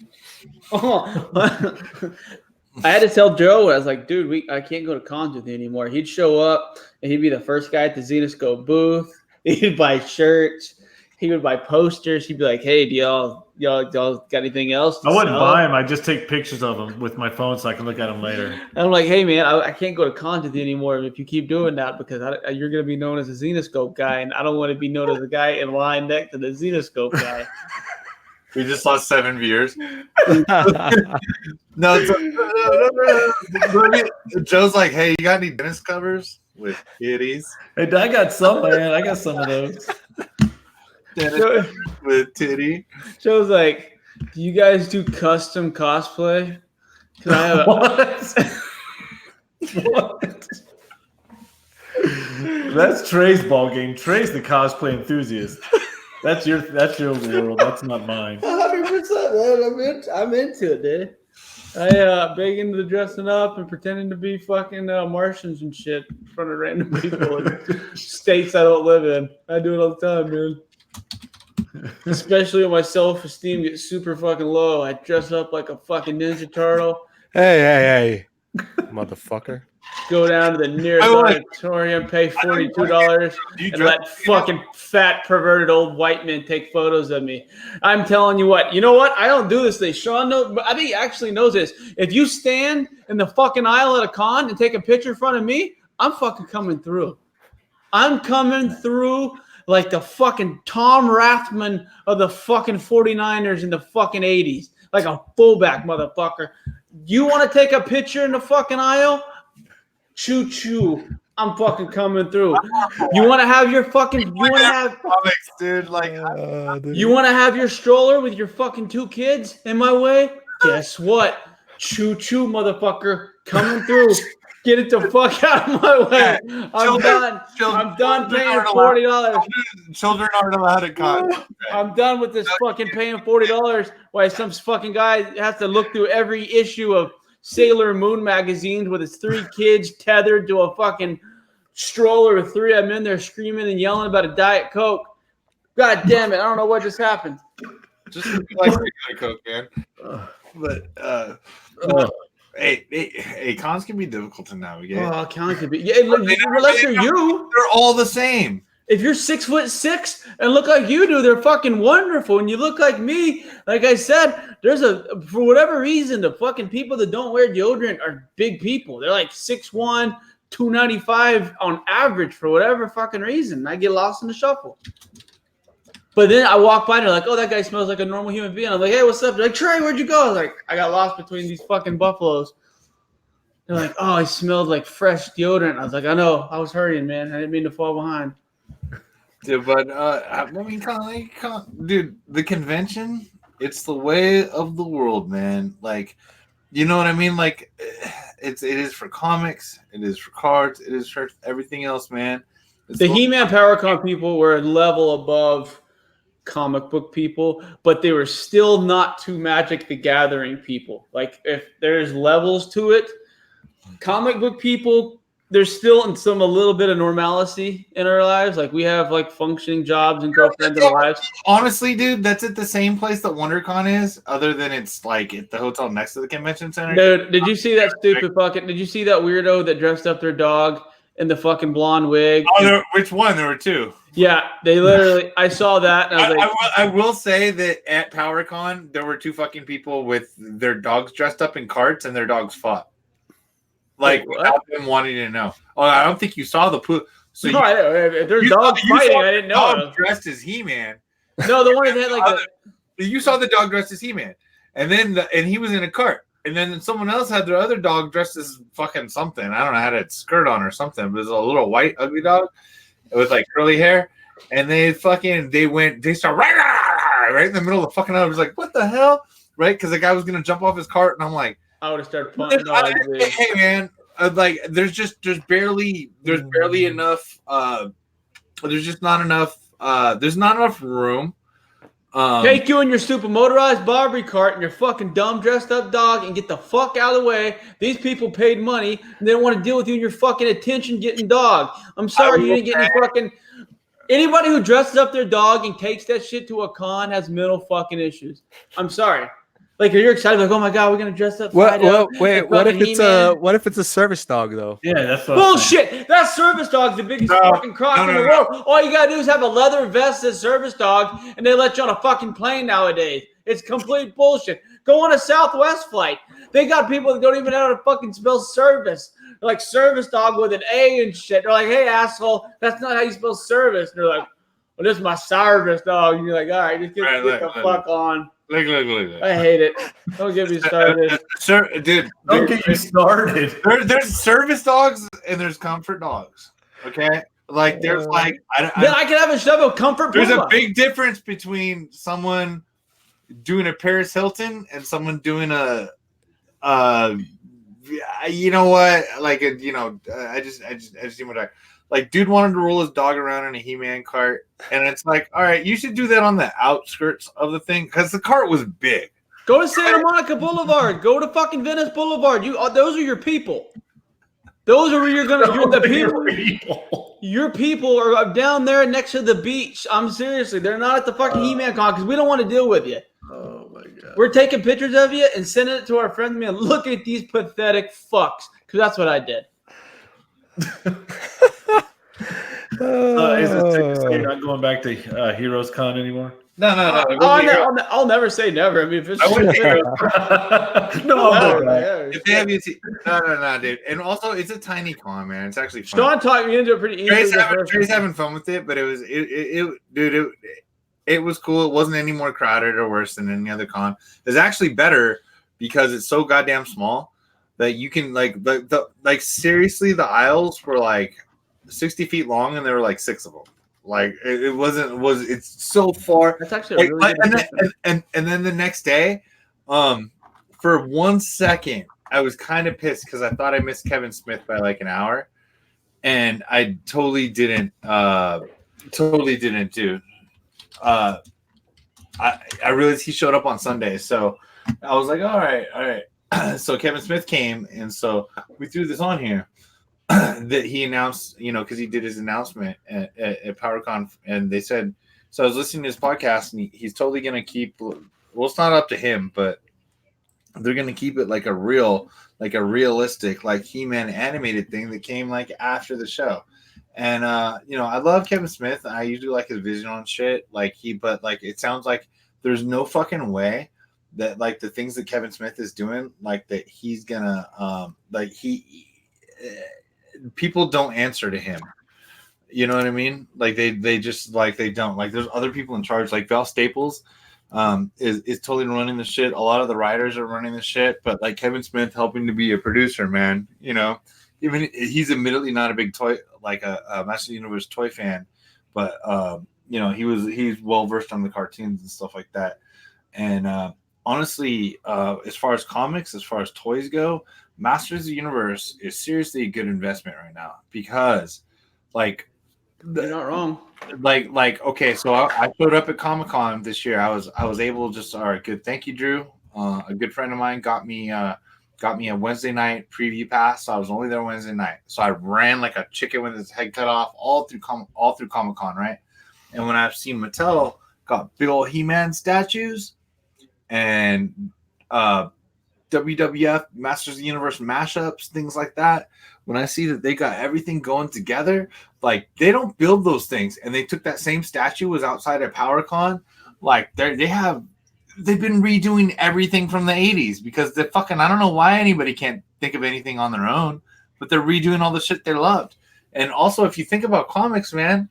I had to tell Joe, I was like, dude, I can't go to cons with you anymore. He'd show up, and he'd be the first guy at the Zenoscope booth. He'd buy shirts. He would buy posters. He'd be like, hey, do y'all got anything else? I wouldn't buy them. I just take pictures of them with my phone so I can look at them later. And I'm like, hey, man, I can't go to cons with you anymore if you keep doing that because you're going to be known as a Zenoscope guy, and I don't want to be known as the guy in line next to the Zenoscope guy. We just lost 7 viewers. Joe's like, hey, you got any Dennis covers with kitties? Hey, I got some, man. I got some of those. Dennis with titty. Joe's like, do you guys do custom cosplay? What? That's Trey's ball game. Trey's the cosplay enthusiast. That's your world. That's not mine. 100%, man. I'm into it, dude. I big into the dressing up and pretending to be fucking Martians and shit in front of random people in states I don't live in. I do it all the time, man. Especially when my self-esteem gets super fucking low. I dress up like a fucking Ninja Turtle. Hey, motherfucker. Go down to the nearest auditorium, pay $42, and let fucking fat, perverted old white men take photos of me. I'm telling you what. You know what? I don't do this thing. Shaun knows, but I think he actually knows this. If you stand in the fucking aisle at a con and take a picture in front of me, I'm fucking coming through. I'm coming through like the fucking Tom Rathman of the fucking 49ers in the fucking 80s. Like a fullback, motherfucker. You want to take a picture in the fucking aisle? Choo-choo. I'm fucking coming through. You want to have your fucking... You want to have... Comics, dude. Like, you want to have your stroller with your fucking 2 kids in my way? Guess what? Choo-choo, motherfucker. Coming through. Get it the fuck out of my way. I'm done paying $40. Children aren't allowed at con. I'm done with this fucking paying $40 while some fucking guy has to look through every issue of Sailor Moon magazines with his 3 kids tethered to a fucking stroller with 3 of them in there screaming and yelling about a Diet Coke. God damn it. I don't know what just happened. Just like regular Coke, man. But, Hey, cons can be difficult to navigate. Oh, cons can be. Yeah, unless you're you. They're all the same. If you're 6'6" and look like you do, they're fucking wonderful. And you look like me, like I said, for whatever reason, the fucking people that don't wear deodorant are big people. They're like 6'1", 295 on average for whatever fucking reason. I get lost in the shuffle. But then I walk by and they're like, oh, that guy smells like a normal human being. I'm like, hey, what's up? They're like, Trey, where'd you go? I was like, I got lost between these fucking buffaloes. They're like, oh, I smelled like fresh deodorant. I was like, I know. I was hurrying, man. I didn't mean to fall behind. Dude, but I mean, dude, the convention, it's the way of the world, man. Like, you know what I mean? Like, it is for comics, it is for cards, it is for everything else, man. The He-Man PowerCon people were a level above comic book people, but they were still not too Magic the Gathering people. Like, if there's levels to it, comic book people, there's still a little bit of normalcy in our lives. Like, we have like functioning jobs and girlfriends in our lives. Honestly, dude, that's at the same place that WonderCon is, other than it's like at the hotel next to the convention center. Dude, did you see that stupid fucking? Did you see that weirdo that dressed up their dog in the fucking blonde wig? Oh, which one? There were 2. Yeah, they literally. I saw that. And I was like, I will say that at PowerCon there were 2 fucking people with their dogs dressed up in carts and their dogs fought. Like, without them wanting to know. Oh, I don't think you saw the poop. So no, if there's dogs fighting, I didn't know. Dog dressed as He-Man. No, the one that had like you saw the dog dressed as He-Man, and then and he was in a cart, and then someone else had their other dog dressed as fucking something. I don't know, had a skirt on or something. But it was a little white ugly dog with like curly hair, and they start right in the middle of the fucking. I was like, what the hell, right? Because the guy was gonna jump off his cart, and I'm like. I would have started punting. Hey man, like there's barely enough. There's just not enough. There's not enough room. Take you in your super motorized Barbie cart and your fucking dumb dressed up dog and get the fuck out of the way. These people paid money and they don't want to deal with you and your fucking attention getting dog. I'm sorry you didn't get any fucking. Anybody who dresses up their dog and takes that shit to a con has mental fucking issues. I'm sorry. Like, you're excited, like, oh my god, we're gonna dress up. Wait, what if it's a service dog though? Yeah, that's bullshit. That service dog's the biggest fucking crock in the world. All you gotta do is have a leather vest as service dog, and they let you on a fucking plane nowadays. It's complete bullshit. Go on a Southwest flight. They got people that don't even know how to fucking spell service. They're like service dog with an A and shit. They're like, hey asshole, that's not how you spell service. And they're like, well, this is my service dog. And you're like, all right, just get the fuck on. Look. I hate it. Don't get me started. Don't get you started. There's service dogs and there's comfort dogs. Okay? Like, there's like... I can have a shove of comfort. There's a big difference between someone doing a Paris Hilton and someone doing a you know what? Like, I just seem what like, dude wanted to roll his dog around in a He-Man cart, and it's like, all right, you should do that on the outskirts of the thing because the cart was big. Go to Santa Monica Boulevard. Go to fucking Venice Boulevard. Those are your people. Those are where you're the people. Your people are down there next to the beach. I'm seriously, they're not at the fucking He-Man Con because we don't want to deal with you. Oh my god. We're taking pictures of you and sending it to our friends. Man, look at these pathetic fucks. Because that's what I did. Is it not going back to Heroes Con anymore? No. I'll never say never. I mean, if it's if they have you see, no, dude. And also, it's a tiny con, man. It's actually fun. Sean talked me into it pretty easily. Trey's having fun with it, but it was cool. It wasn't any more crowded or worse than any other con. It's actually better because it's so goddamn small that you can like seriously, the aisles were like 60 feet long and there were like 6 of them. Like it's so far. That's actually really good. And then the next day, for 1 second, I was kind of pissed because I thought I missed Kevin Smith by like an hour, and I totally didn't. Dude. I realized he showed up on Sunday, so I was like, all right. So Kevin Smith came, and so we threw this on here. That he announced, because he did his announcement at PowerCon, and they said, so I was listening to his podcast, and he's totally going to keep, well, it's not up to him, but they're going to keep it like a realistic, like He-Man animated thing that came like after the show. And, I love Kevin Smith. I usually like his vision on shit. But it sounds like there's no fucking way that like the things that Kevin Smith is doing, like that he's gonna, people don't answer to him. You know what I mean? Like they just like they don't. Like there's other people in charge. Like Val Staples is totally running the shit. A lot of the writers are running the shit, but like Kevin Smith helping to be a producer, man. Even he's admittedly not a big toy like a Master of the Universe toy fan, but he's well versed on the cartoons and stuff like that. And honestly, as far as comics, as far as toys go, Masters of the Universe is seriously a good investment right now because, like, you're not wrong. Like, okay, so I showed up at Comic-Con this year. I was able to just, all right, good. Thank you, Drew. A good friend of mine got me a Wednesday night preview pass. So I was only there Wednesday night. So I ran like a chicken with its head cut off all through Comic-Con, right? And when I've seen Mattel got big old He-Man statues and WWF Masters of the Universe mashups, things like that. When I see that they got everything going together, like they don't build those things, and they took that same statue was outside of PowerCon, like they've been redoing everything from the 80s because the fucking I don't know why anybody can't think of anything on their own, but they're redoing all the shit they loved. And also, if you think about comics, man,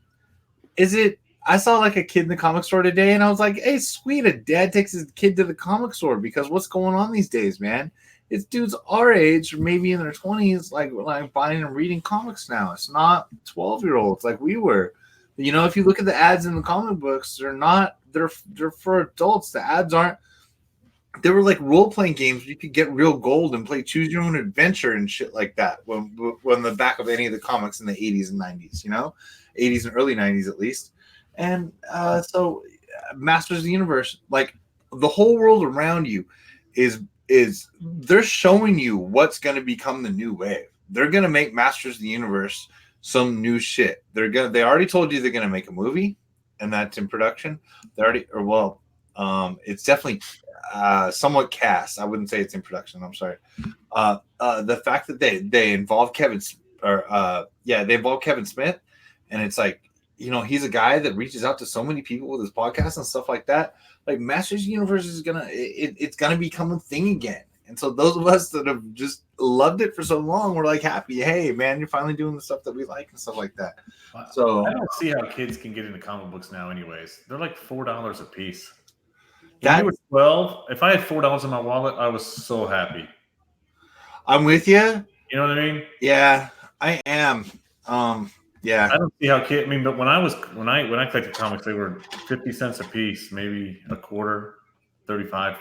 I saw like a kid in the comic store today, and I was like, hey, sweet, a dad takes his kid to the comic store because what's going on these days, man? It's dudes our age, or maybe in their 20s, like buying and reading comics now. It's not 12-year-olds like we were. If you look at the ads in the comic books, they're for adults. The ads aren't. They were like role-playing games where you could get real gold and play choose your own adventure and shit like that when the back of any of the comics in the 80s and 90s, 80s and early 90s at least. And so Masters of the Universe, like the whole world around you is they're showing you what's going to become the new wave. They're going to make Masters of the Universe some new shit. They already told you they're going to make a movie, and that's in production. It's definitely somewhat cast. I wouldn't say it's in production. I'm sorry. The fact that they involve Kevin Smith, and it's like, he's a guy that reaches out to so many people with his podcast and stuff like that. Like Masters of the Universe is it's gonna become a thing again. And so those of us that have just loved it for so long, we're like happy. Hey, man, you're finally doing the stuff that we like and stuff like that. So I don't see how kids can get into comic books now. Anyways, they're like $4 a piece. When you were 12, if I had $4 in my wallet, I was so happy. I'm with you. You know what I mean? Yeah, I am. Yeah, I don't see how kids. I mean, but when I collected comics, they were 50 cents a piece, maybe a quarter, 35,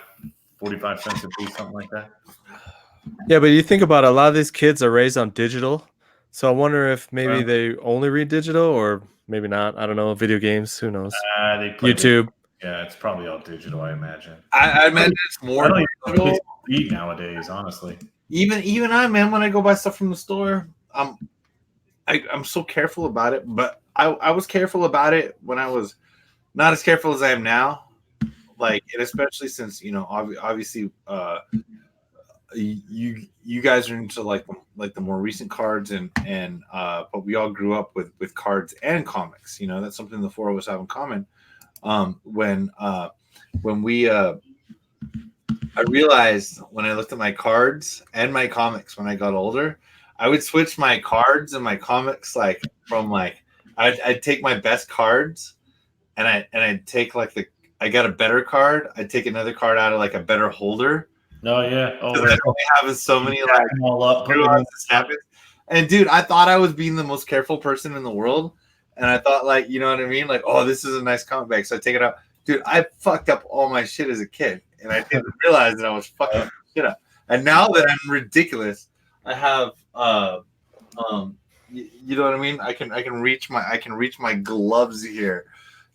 45 cents a piece, something like that. Yeah, but you think about it, a lot of these kids are raised on digital. So I wonder if maybe they only read digital or maybe not. I don't know. Video games, who knows? They play YouTube. Yeah, it's probably all digital, I imagine. I imagine it's more digital. Read nowadays, honestly. Even I, man, when I go buy stuff from the store, I'm so careful about it. But I was careful about it when I was not as careful as I am now. Like, and especially since, you know, obviously, you guys are into like the more recent cards and but we all grew up with cards and comics. You know, that's something the four of us have in common. When we I realized when I looked at my cards and my comics when I got older, I would switch my cards and my comics like from like I'd take my best cards and I'd take like I got a better card. I'd take another card out of like a better holder. Oh yeah. Oh, I only have so many like all up. And dude, I thought I was being the most careful person in the world, and I thought like, you know what I mean? Like, oh, this is a nice comic bag, so I take it out. Dude, I fucked up all my shit as a kid, and I didn't realize that I was fucking shit up. And now that I'm ridiculous, I have you know what I mean? I can reach my gloves here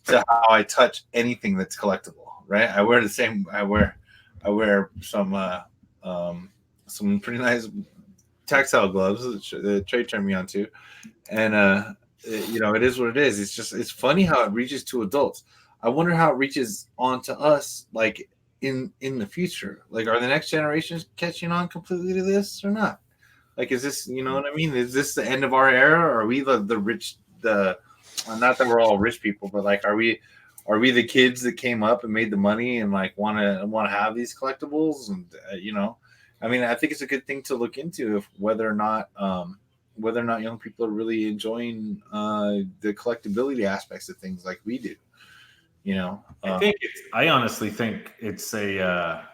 to how I touch anything that's collectible, right? I wear the same. I wear some pretty nice tactile gloves that Trey turned me on to, and you know, it is what it is. It's funny how it reaches to adults. I wonder how it reaches on to us, like in the future. Like, are the next generations catching on completely to this or not? Like, is this, you know what I mean? Is this the end of our era? Or are we the rich, not that we're all rich people, but like, are we the kids that came up and made the money and like want to have these collectibles? And you know, I mean, I think it's a good thing to look into whether or not young people are really enjoying the collectability aspects of things like we do. You know, I honestly think it's a.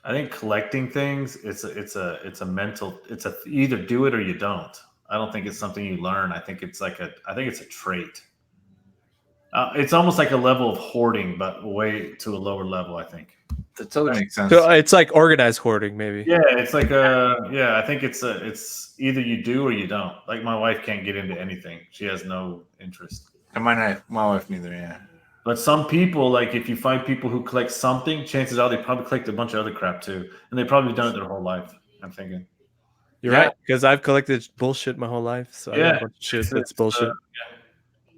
I think collecting things it's a mental. It's a either do it or you don't. I don't think it's something you learn. I think it's a trait. It's almost like a level of hoarding, but way to a lower level, I think. That totally makes sense. So it's like organized hoarding, maybe. Yeah, it's like I think it's either you do or you don't. Like, my wife can't get into anything; she has no interest. And my wife neither. Yeah. But some people, like, if you find people who collect something, chances are they probably collect a bunch of other crap too, and they've probably done it their whole life. I'm thinking. You're right, because I've collected bullshit my whole life, so I got a bunch of shit that's bullshit.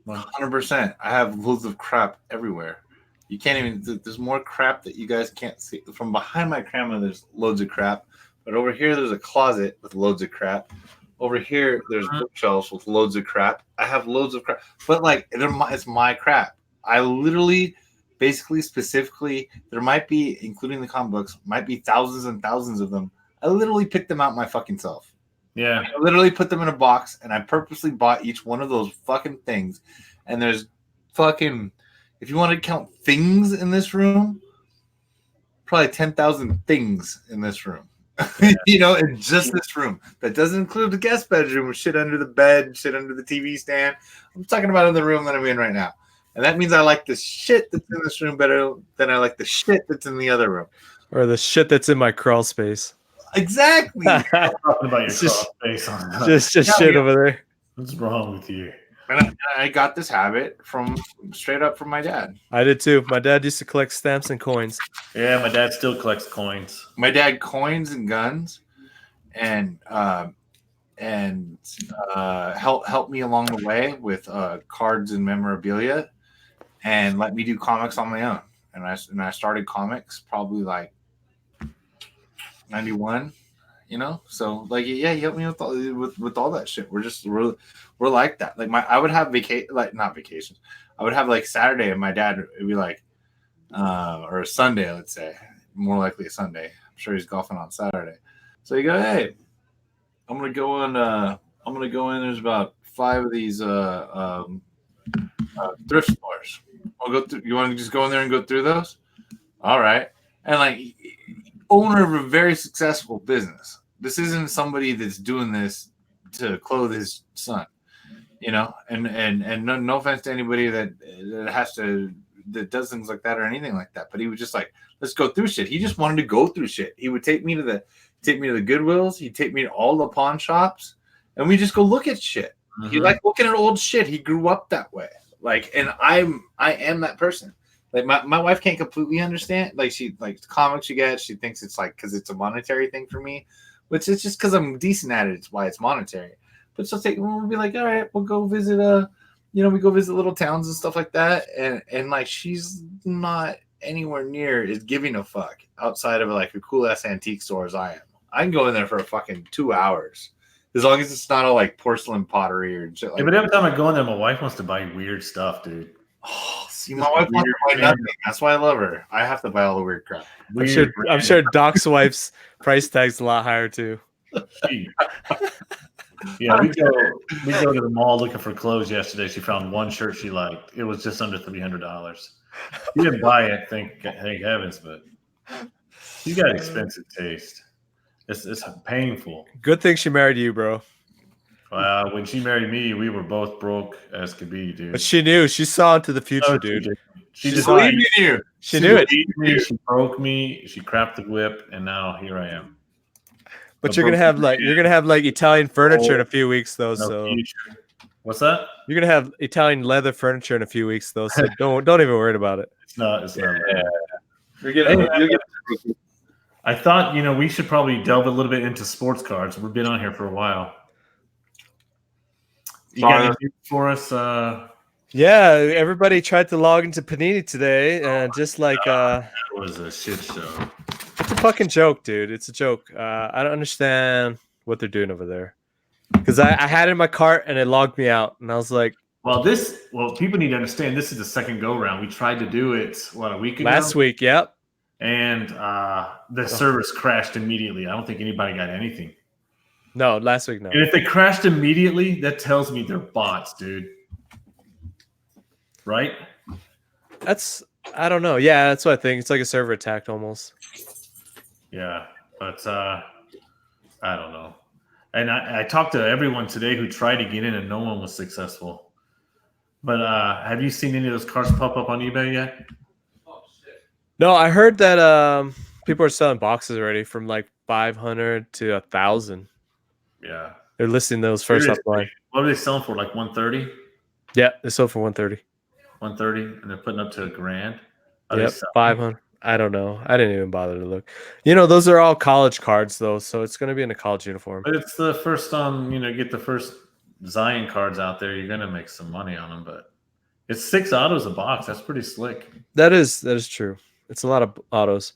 100%. I have loads of crap everywhere. You can't even. There's more crap that you guys can't see. From behind my camera, there's loads of crap. But over here, there's a closet with loads of crap. Over here, there's bookshelves with loads of crap. I have loads of crap, but like it's my crap. I literally, basically, specifically, there might be, including the comic books, might be thousands and thousands of them. I literally picked them out my fucking self. Yeah. I literally put them in a box, and I purposely bought each one of those fucking things. And there's fucking, if you want to count things in this room, probably 10,000 things in this room. You know, in just this room. That doesn't include the guest bedroom with shit under the bed, shit under the TV stand. I'm talking about in the room that I'm in right now. And that means I like the shit that's in this room better than I like the shit that's in the other room. Or the shit that's in my crawl space. Exactly. I'm talking about your crawl space. Just shit over there. What's wrong with you? And I got this habit from straight up from my dad. I did too. My dad used to collect stamps and coins. Yeah, my dad still collects coins. My dad coins and guns, and helped me along the way with cards and memorabilia, and let me do comics on my own. And I started comics probably like 91. You know, so like, yeah, he helped me with all that shit. We're like that. Like, I would have not vacations. I would have like Saturday, and my dad would be like, or a Sunday, let's say, more likely a Sunday. I'm sure he's golfing on Saturday. So you go, hey, I'm gonna go in. There's about 5 of these thrift stores. I'll go through. You want to just go in there and go through those? All right, and like, owner of a very successful business. This isn't somebody that's doing this to clothe his son, you know. And no offense to anybody that has to that does things like that or anything like that. But he was just like, let's go through shit. He just wanted to go through shit. He would take me to the Goodwills. He'd take me to all the pawn shops, and we just go look at shit. Mm-hmm. He liked looking at old shit. He grew up that way. Like, and I am that person. Like my wife can't completely understand. Like she like the comics she gets, she thinks it's like because it's a monetary thing for me, which is just because I'm decent at it. It's why it's monetary. But we'll be like, all right, we'll go visit we go visit little towns and stuff like that. And like she's not anywhere near is giving a fuck outside of like a cool ass antique store as I am. I can go in there for a fucking 2 hours. As long as it's not all like porcelain pottery or shit like but every time I go in there, my wife wants to buy weird stuff, dude. Oh, see, my wife wants to buy nothing. That's why I love her. I have to buy all the weird crap. I'm sure Doc's wife's price tag's a lot higher too. Yeah, we go to the mall looking for clothes yesterday. She found one shirt she liked. It was just under $300. She didn't buy it, thank heavens, but she's got expensive taste. It's painful. Good thing she married you, bro. When she married me, we were both broke as could be, dude. But she knew. She saw into the future, dude. She just believed in you. She knew it. She broke me. She crapped the whip, and now here I am. But you're gonna have like Italian furniture in a few weeks, though. So future. What's that? You're gonna have Italian leather furniture in a few weeks, though. So don't even worry about it. It's not. Yeah. You're getting. I thought we should probably delve a little bit into sports cards. We've been on here for a while. You got anything for us? Yeah, everybody tried to log into Panini today, and just like that was a shit show. It's a fucking joke, dude. It's a joke. I don't understand what they're doing over there. Because I had it in my cart and it logged me out, and I was like, well, people need to understand this is the second go round. We tried to do it a week ago. Last week, yep. And the servers crashed immediately. I don't think anybody got anything. No, last week, no. And if they crashed immediately, that tells me they're bots, dude. Right? I don't know. Yeah, that's what I think. It's like a server attack almost. Yeah, but I don't know. And I talked to everyone today who tried to get in, and no one was successful. But have you seen any of those cards pop up on eBay yet? No, I heard that people are selling boxes already from like 500 to 1,000. Yeah, they're listing those first offline. What are they selling for? Like 130? Yeah, they sold for 130. 130, and they're putting up to $1,000. Yep, 500. I don't know. I didn't even bother to look. Those are all college cards though, so it's going to be in a college uniform. But it's the first get the first Zion cards out there. You're going to make some money on them, but it's 6 autos a box. That's pretty slick. That is true. It's a lot of autos.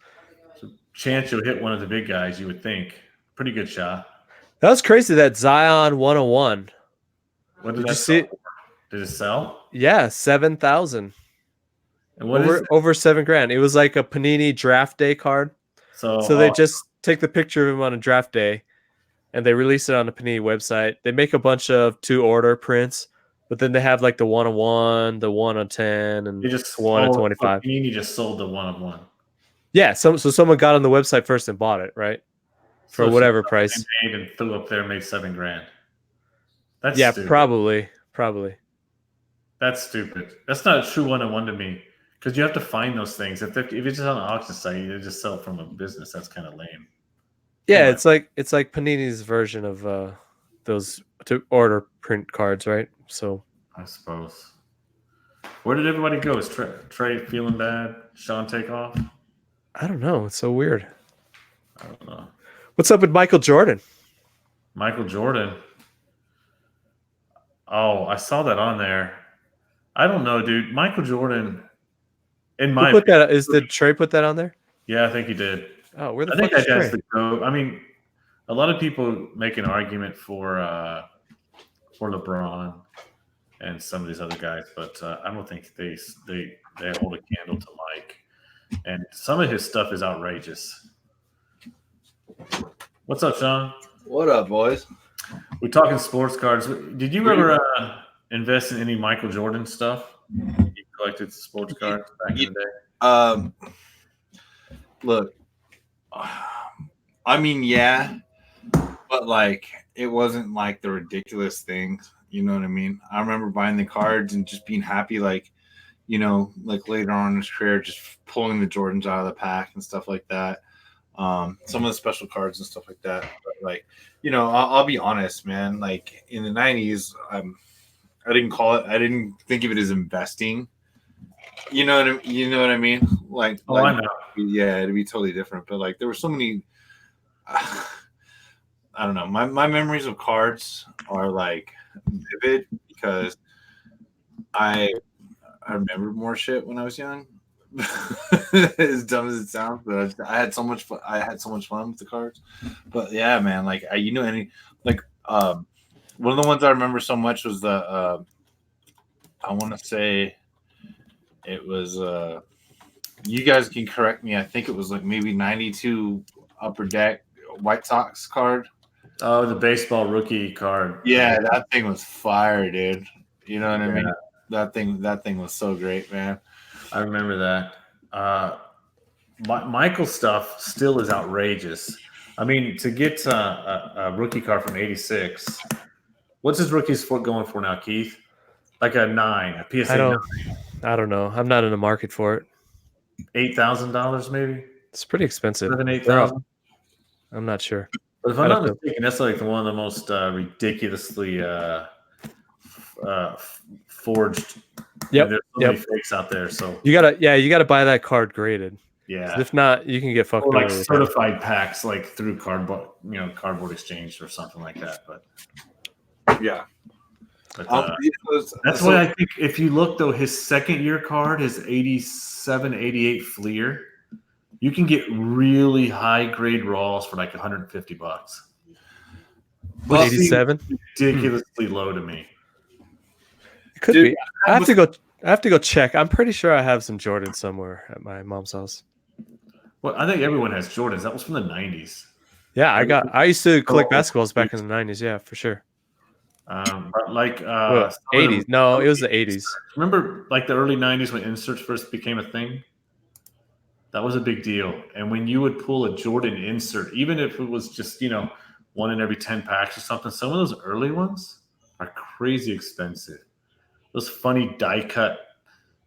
So chance you'll hit one of the big guys, you would think. Pretty good shot. That was crazy. That Zion 101. What did you see? Did it sell? Yeah, 7,000. And over $7,000. It was like a Panini draft day card. So they just take the picture of him on a draft day, and they release it on the Panini website. They make a bunch of 2-order prints, but then they have like the 1-of-1, the 1-of-10, and they just 1-of-25. Panini just sold the 1-of-1. Yeah, so someone got on the website first and bought it, right? For whatever price. Made and threw up there and made $7,000. That's stupid. Probably. That's stupid. That's not a true 1-of-1 to me. Because you have to find those things. If it's just on an auction site, you just sell it from a business. That's kind of lame. Yeah, it's like Panini's version of those to order print cards, right? So I suppose. Where did everybody go? Is Trey feeling bad? Shaun take off? I don't know. It's so weird. I don't know. What's up with Michael Jordan? Michael Jordan. Oh, I saw that on there. I don't know, dude. Michael Jordan. Did Trey put that on there? Yeah, I think he did. Oh, where the fuck is Trey? That's the GOAT. I mean, a lot of people make an argument for LeBron and some of these other guys, but I don't think they hold a candle to Mike. And some of his stuff is outrageous. What's up, Shaun? What up, boys? We're talking sports cards. Did you ever invest in any Michael Jordan stuff? You collected sports cards back in the day? Look, I mean, yeah, but like it wasn't like the ridiculous things. You know what I mean? I remember buying the cards and just being happy. Like, like later on in his career, just pulling the Jordans out of the pack and stuff like that. Some of the special cards and stuff like that. But like, I'll be honest, man. Like in the 90s, I didn't think of it as investing. You know what I mean? Like, I know. Yeah, it'd be totally different. But like, there were so many. I don't know. My memories of cards are like vivid because I remember more shit when I was young. As dumb as it sounds, but I had so much fun. I had so much fun with the cards. But yeah, man, like one of the ones I remember so much was the I want to say it was you guys can correct me. I think it was like maybe 92 Upper Deck White Sox card. Oh, the baseball rookie card. Yeah, that thing was fire, dude. You know what I mean? That thing was so great, man. I remember that. Michael stuff still is outrageous. I mean, to get a rookie card from '86, what's his rookies for going for now, Keith? Like a 9, a PSA 9. I don't know. I'm not in the market for it. $8,000 maybe. It's pretty expensive. 7,000-8,000. I'm not sure. But if I'm not mistaken, that's like one of the most ridiculously forged. Yep. There's so many fakes out there. So you gotta buy that card graded. Yeah. If not, you can get fucked or like over. certified packs, like through cardboard exchange or something like that. But yeah. But, that's why I think if you look though, his second year card, his 87, 88 Fleer, you can get really high grade raws for like $150. Well, 87? Ridiculously low to me. It could be. I have to go check. I'm pretty sure I have some Jordans somewhere at my mom's house. Well, I think everyone has Jordans. That was from the 90s. Yeah, I used to collect basketballs back in the 90s. Yeah, for sure. But like 80s. No, it was the 80s. Remember like the early 90s when inserts first became a thing? That was a big deal. And when you would pull a Jordan insert, even if it was just, one in every 10 packs or something, some of those early ones are crazy expensive. Those funny die cut,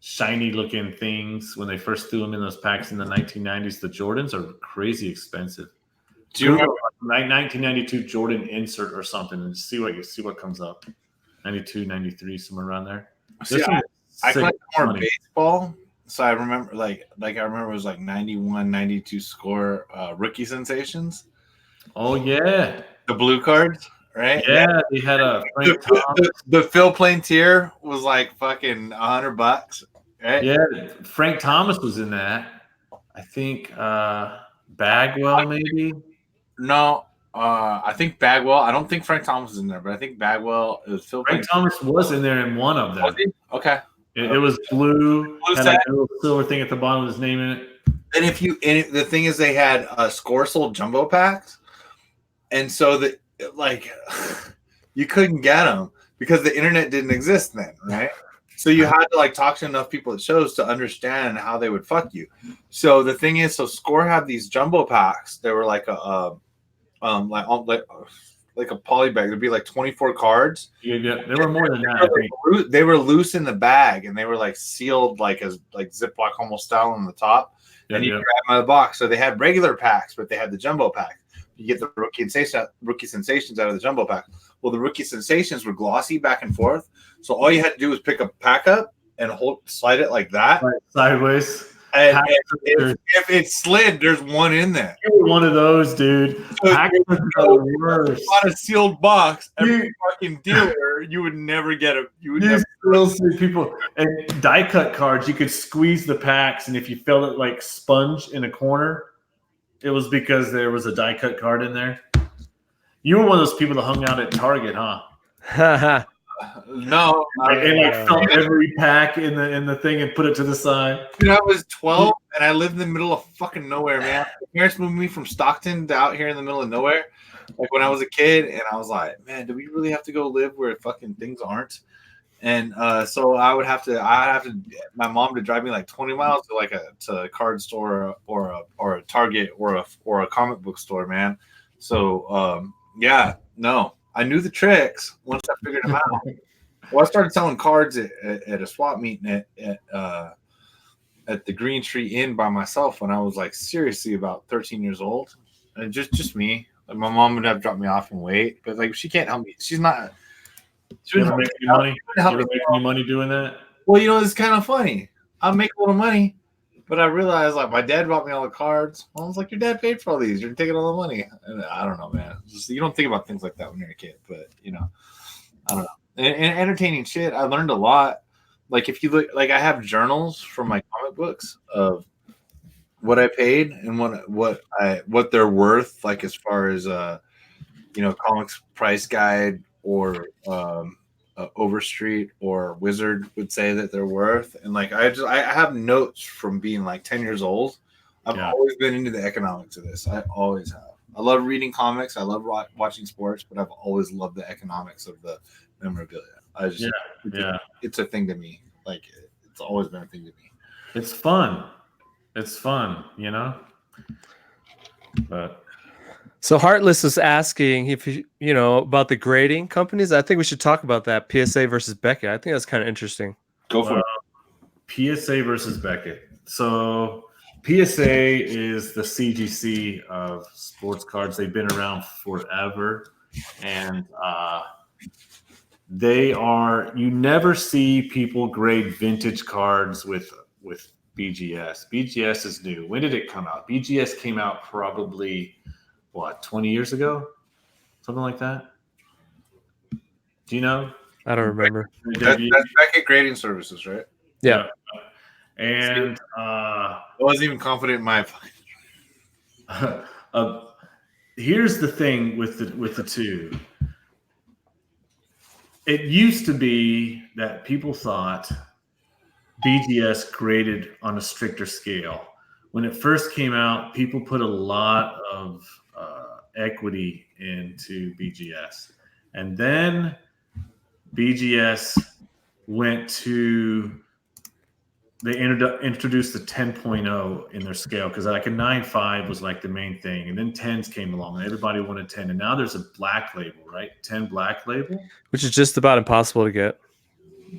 shiny looking things when they first threw them in those packs in the 1990s, the Jordans are crazy expensive. Do you remember 1992 Jordan insert or something and see what comes up? 92, 93, somewhere around there. See, I collect more baseball. So I remember like I remember it was like 91, 92 score rookie sensations. Oh yeah. The blue cards, right? Yeah, they had a Frank Thomas. The Phil Plaintier was like fucking $100, right? Yeah, Frank Thomas was in that. I think Bagwell maybe. No, I think Bagwell. I don't think Frank Thomas was in there, but I think Bagwell. It was Phil. Frank Thomas was in there in one of them. Was he? Okay. It was blue, had like a little silver thing at the bottom with his name in it. And the thing is, they had score sold jumbo packs, and so that like you couldn't get them because the internet didn't exist then, right? So you had to like talk to enough people at shows to understand how they would fuck you. So the thing is, Score had these jumbo packs. They were like a like a poly bag. There'd be like 24 cards. Yeah, there were more than that. They were loose in the bag and they were like sealed like Ziploc almost style on the top. And you grab them out of the box. So they had regular packs, but they had the jumbo pack. You get the rookie sensations out of the jumbo pack. Well, the rookie sensations were glossy back and forth. So all you had to do was pick a pack up and slide it like that. Right, sideways. And if it slid, there's one in there. You were one of those, dude. So a lot of sealed box. Every fucking dealer, you would never get it. You would never still see people and die cut cards. You could squeeze the packs, and if you felt it like sponge in a corner, it was because there was a die cut card in there. You were one of those people that hung out at Target, huh? No, and felt every pack in the thing and put it to the side. Dude, I was 12 and I lived in the middle of fucking nowhere, man. My parents moved me from Stockton to out here in the middle of nowhere, like when I was a kid, and I was like, man, do we really have to go live where fucking things aren't? And so I'd have to my mom to drive me like 20 miles to a card store or a Target or a comic book store, man. So I knew the tricks once I figured them out. Well, I started selling cards at a swap meet at the Green Tree Inn by myself when I was like seriously about 13 years old, and just me. Like my mom would have dropped me off and wait, but like she can't help me. She's not. She You ever make any money? You ever make any money doing that? Well, it's kind of funny. I make a little money, but I realized like my dad bought me all the cards. I was like, your dad paid for all these. You're taking all the money. And I don't know, man. You don't think about things like that when you're a kid, but I don't know. And entertaining shit. I learned a lot. Like if you look, like I have journals from my comic books of what I paid and what they're worth, like as far as comics price guide or Overstreet or Wizard would say that they're worth. And like I have notes from being like 10 years old. I've always been into the economics of this. I always have. I love reading comics. I love watching sports, but I've always loved the economics of the memorabilia. It's a thing to me. Like it's always been a thing to me. It's fun. But so Heartless is asking if about the grading companies. I think we should talk about that. PSA versus Beckett. I think that's kind of interesting. Go for it. PSA versus Beckett. So PSA is the CGC of sports cards. They've been around forever, and you never see people grade vintage cards with BGS. BGS is new. When did it come out? BGS came out probably 20 years ago? Something like that. Do you know? I don't remember. That's Beckett Grading Services, right? Yeah. And I wasn't even confident in my here's the thing with the two. It used to be that people thought BGS graded on a stricter scale. When it first came out, people put a lot of equity into BGS. And then BGS went to, they introduced the 10.0 in their scale because like a 9.5 was like the main thing. And then 10s came along and everybody wanted 10. And now there's a black label, right? 10 black label. Which is just about impossible to get.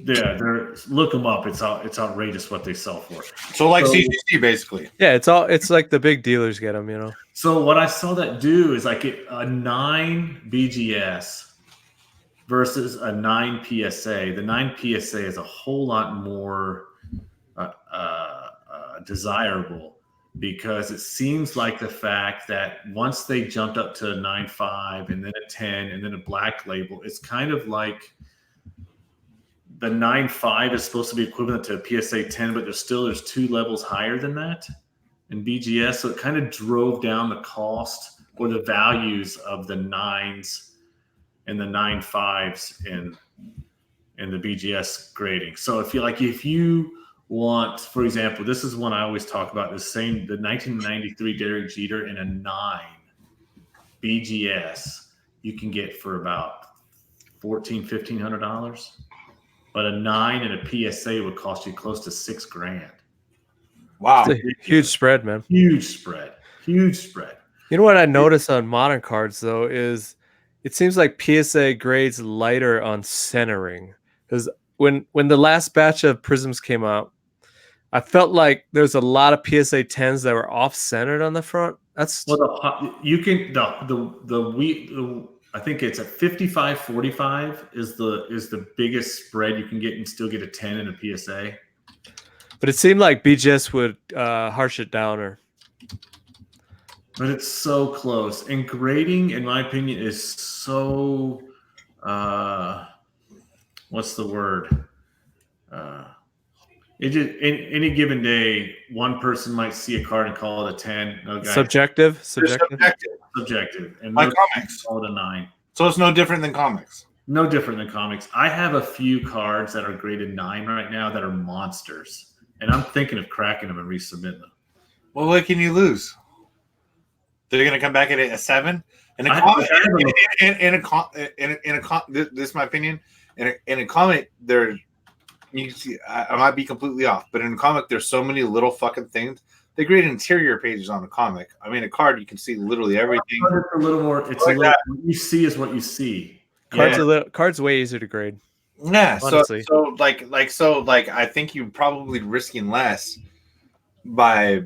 Yeah, look them up. It's outrageous what they sell for. So CGC basically. Yeah, it's like the big dealers get them, So what I saw that do is like a 9 BGS versus a 9 PSA. The 9 PSA is a whole lot more desirable because it seems like the fact that once they jumped up to a 9.5 and then a 10 and then a black label, it's kind of like the 9.5 is supposed to be equivalent to a PSA 10, but there's 2 levels higher than that in BGS. So it kind of drove down the cost or the values of the 9s and the 9.5s in the BGS grading. So if you want, for example, this is one I always talk about, the 1993 Derek Jeter in a 9 BGS you can get for about $1,500. But a 9 and a PSA would cost you close to $6,000. Wow. It's a huge spread, man. Huge spread. You know what I noticed on modern cards, though, is it seems like PSA grades lighter on centering. Because when the last batch of Prisms came out, I felt like there's a lot of PSA 10s that were off-centered on the front. That's I think it's a 55-45 is the biggest spread you can get and still get a 10 in a PSA. But it seemed like BGS would harsh it down, but it's so close. And grading, in my opinion, is so what's the word? It just any given day, one person might see a card and call it a 10. No guy, subjective, and like comics, call it a 9. So it's no different than comics. No different than comics. I have a few cards that are graded 9 right now that are monsters, and I'm thinking of cracking them and resubmitting them. Well, what can you lose? They're gonna come back at a 7. In a comic, this is my opinion. In a comic, there. You can see, I might be completely off, but in a comic, there's so many little fucking things. They grade interior pages on a comic. I mean, a card, you can see literally everything. It's a little more. It's like what you see is what you see. Cards way easier to grade. Yeah. Honestly. So I think you're probably risking less by,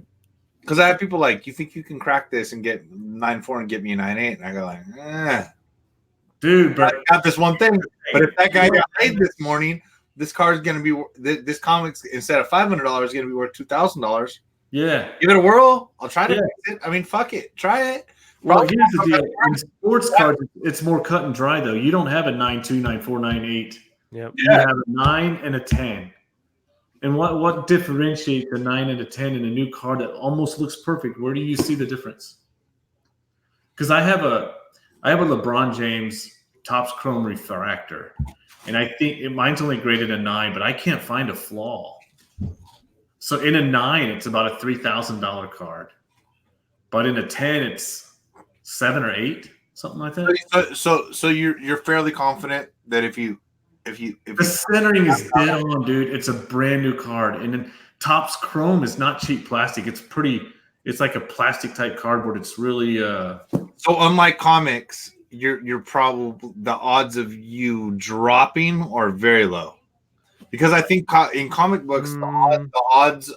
because I have people like, you think you can crack this and get 9.4 and get me a 9.8, and I go like, dude, but I got this one thing. But if that guy got paid this morning, this car is going to be, this comics instead of $500 is going to be worth $2,000. yeah, Give it a whirl. I'll try to fix it. I mean, fuck it, try it. well, here's the deal. In sports cards, it's more cut and dry though. You don't have a 9.2, 9.4, 9.8. Yep. You have a 9 and a 10. And what differentiates a 9 and a 10 in a new card that almost looks perfect? Where do you see the difference? Because I have a LeBron James Topps Chrome Refractor, and I think mine's only graded a 9, but I can't find a flaw. So in a 9, it's about a $3,000 card, but in a 10, it's 7 or 8, something like that. So you're fairly confident that if you the centering is dead on, dude. It's a brand new card, and then Topps Chrome is not cheap plastic. It's like a plastic type cardboard. It's really So unlike comics, you're probably, the odds of you dropping are very low, because I think in comic books the odds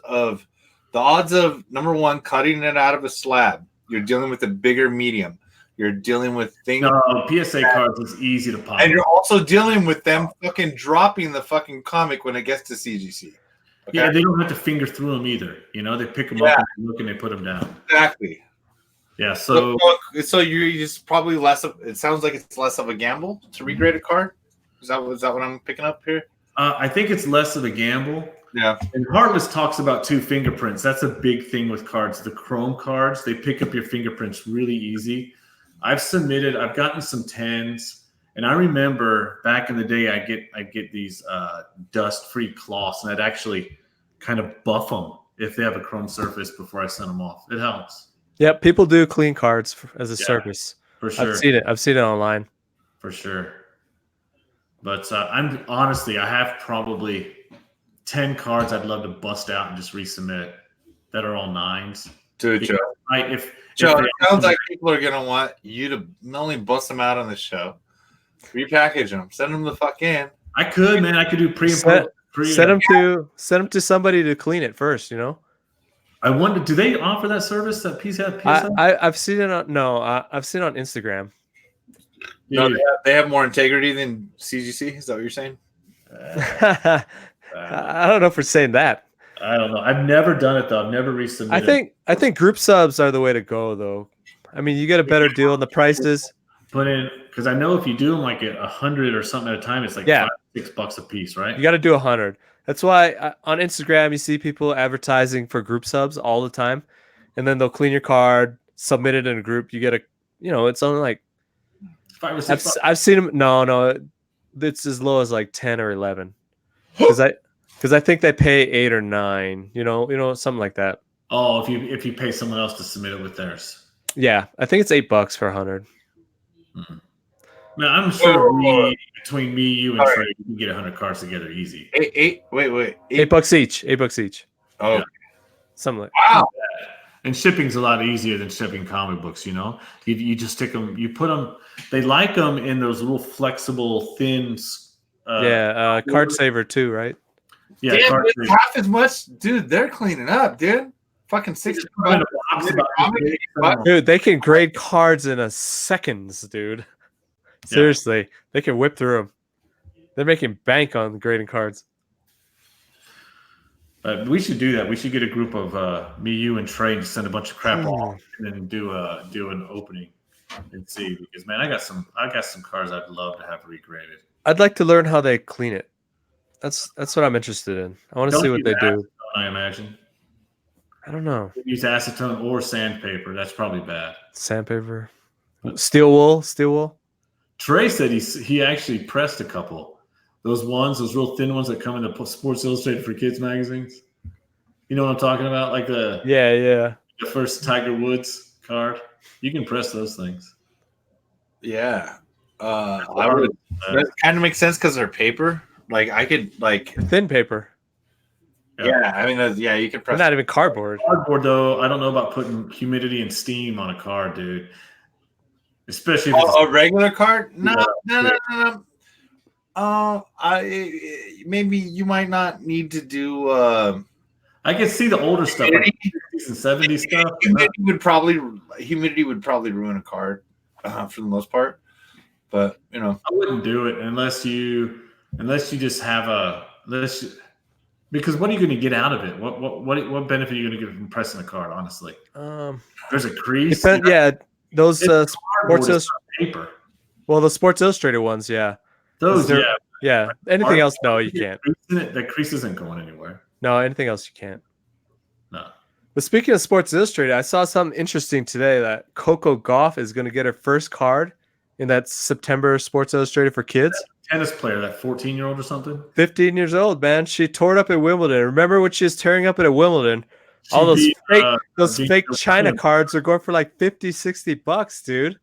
of number one, cutting it out of a slab, you're dealing with a bigger medium. You're dealing with things. No, PSA cards is easy to pop. And you're also dealing with them fucking dropping the fucking comic when it gets to CGC. Okay? Yeah, they don't have to finger through them either. You know, they pick them up and they look and they put them down. Exactly. Yeah, so you're just probably less of. It sounds like it's less of a gamble to regrade a card. Is that what I'm picking up here? I think it's less of a gamble. Yeah. And Heartless talks about 2 fingerprints. That's a big thing with cards. The Chrome cards, they pick up your fingerprints really easy. I've gotten some 10s, and I remember back in the day, I get these dust-free cloths, and I'd actually kind of buff them if they have a chrome surface before I send them off. It helps. Yep, people do clean cards as a service. For sure. I've seen it online. For sure. But I have probably 10 cards I'd love to bust out and just resubmit that are all 9s. Dude, Joe. Joe, it sounds like people are gonna want you to not only bust them out on the show, repackage them, send them the fuck in. I could, man. I could do pre and post. Send them to somebody to clean it first. You know. I wonder, do they offer that service that PSA? I've seen it on I've seen it on Instagram. No, they have more integrity than CGC. Is that what you're saying? I don't know if we're saying that. I don't know. I've never done it though. I've never resubmitted. I think group subs are the way to go though. I mean, you get a better deal on the prices. Put in, because I know if you do them like 100 or something at a time, it's like $5-6 a piece, right? You got to do 100. That's why on Instagram you see people advertising for group subs all the time, and then they'll clean your card, submit it in a group. You get it's only like $5 or $6. I've seen them. No, it's as low as like 10 or 11. Because I think they pay 8 or 9, something like that. Oh, if you pay someone else to submit it with theirs. Yeah, I think it's $8 for 100. Mm-hmm. Man, I'm sure between me, you, and Trey, we can get 100 cards together easy. Wait. $8 each. $8 each. Oh, yeah. Something like. Wow. And shipping's a lot easier than shipping comic books. You just stick them. You put them. They like them in those little flexible, thin. Card saver too, right? Yeah, damn, half as much, dude. They're cleaning up, dude. Fucking 60. Dude, they can grade cards in a seconds, dude. Seriously, they can whip through them. They're making bank on grading cards. We should do that. We should get a group of me, you, and Trey and send a bunch of crap off and then do an opening and see. Because man, I got some cards I'd love to have regraded. I'd like to learn how they clean it. That's what I'm interested in. I want to see what they do. I imagine. I don't know. Use acetone or sandpaper. That's probably bad. Sandpaper. Steel wool. Trey said he actually pressed a couple. Those real thin ones that come in the Sports Illustrated for Kids magazines. You know what I'm talking about? Like the first Tiger Woods card. You can press those things. Yeah. That kind of makes sense because they're paper. Like I could thin paper. Yeah, I mean, you can press. Not even cardboard. Cardboard though, I don't know about putting humidity and steam on a card, dude. Especially if a regular card. No. Maybe you might not need to do. I can see the older stuff, like 60s and 70s stuff. Humidity would probably ruin a card for the most part. But I wouldn't do it unless you just have because what are you going to get out of it? What benefit are you going to get from pressing a card? Honestly, there's a crease. Yeah, those Sports Illustrated paper. Well, the Sports Illustrated ones, yeah. Those, yeah. Anything else? No, you can't. That crease isn't going anywhere. No, anything else you can't. No. But speaking of Sports Illustrated, I saw something interesting today that Coco Gauff is going to get her first card in that September Sports Illustrated for kids. That tennis player, that 14-year-old or something? 15 years old, man. She tore it up at Wimbledon. Remember when she was tearing up at Wimbledon? All those fake China cards are going for like $50-$60, dude.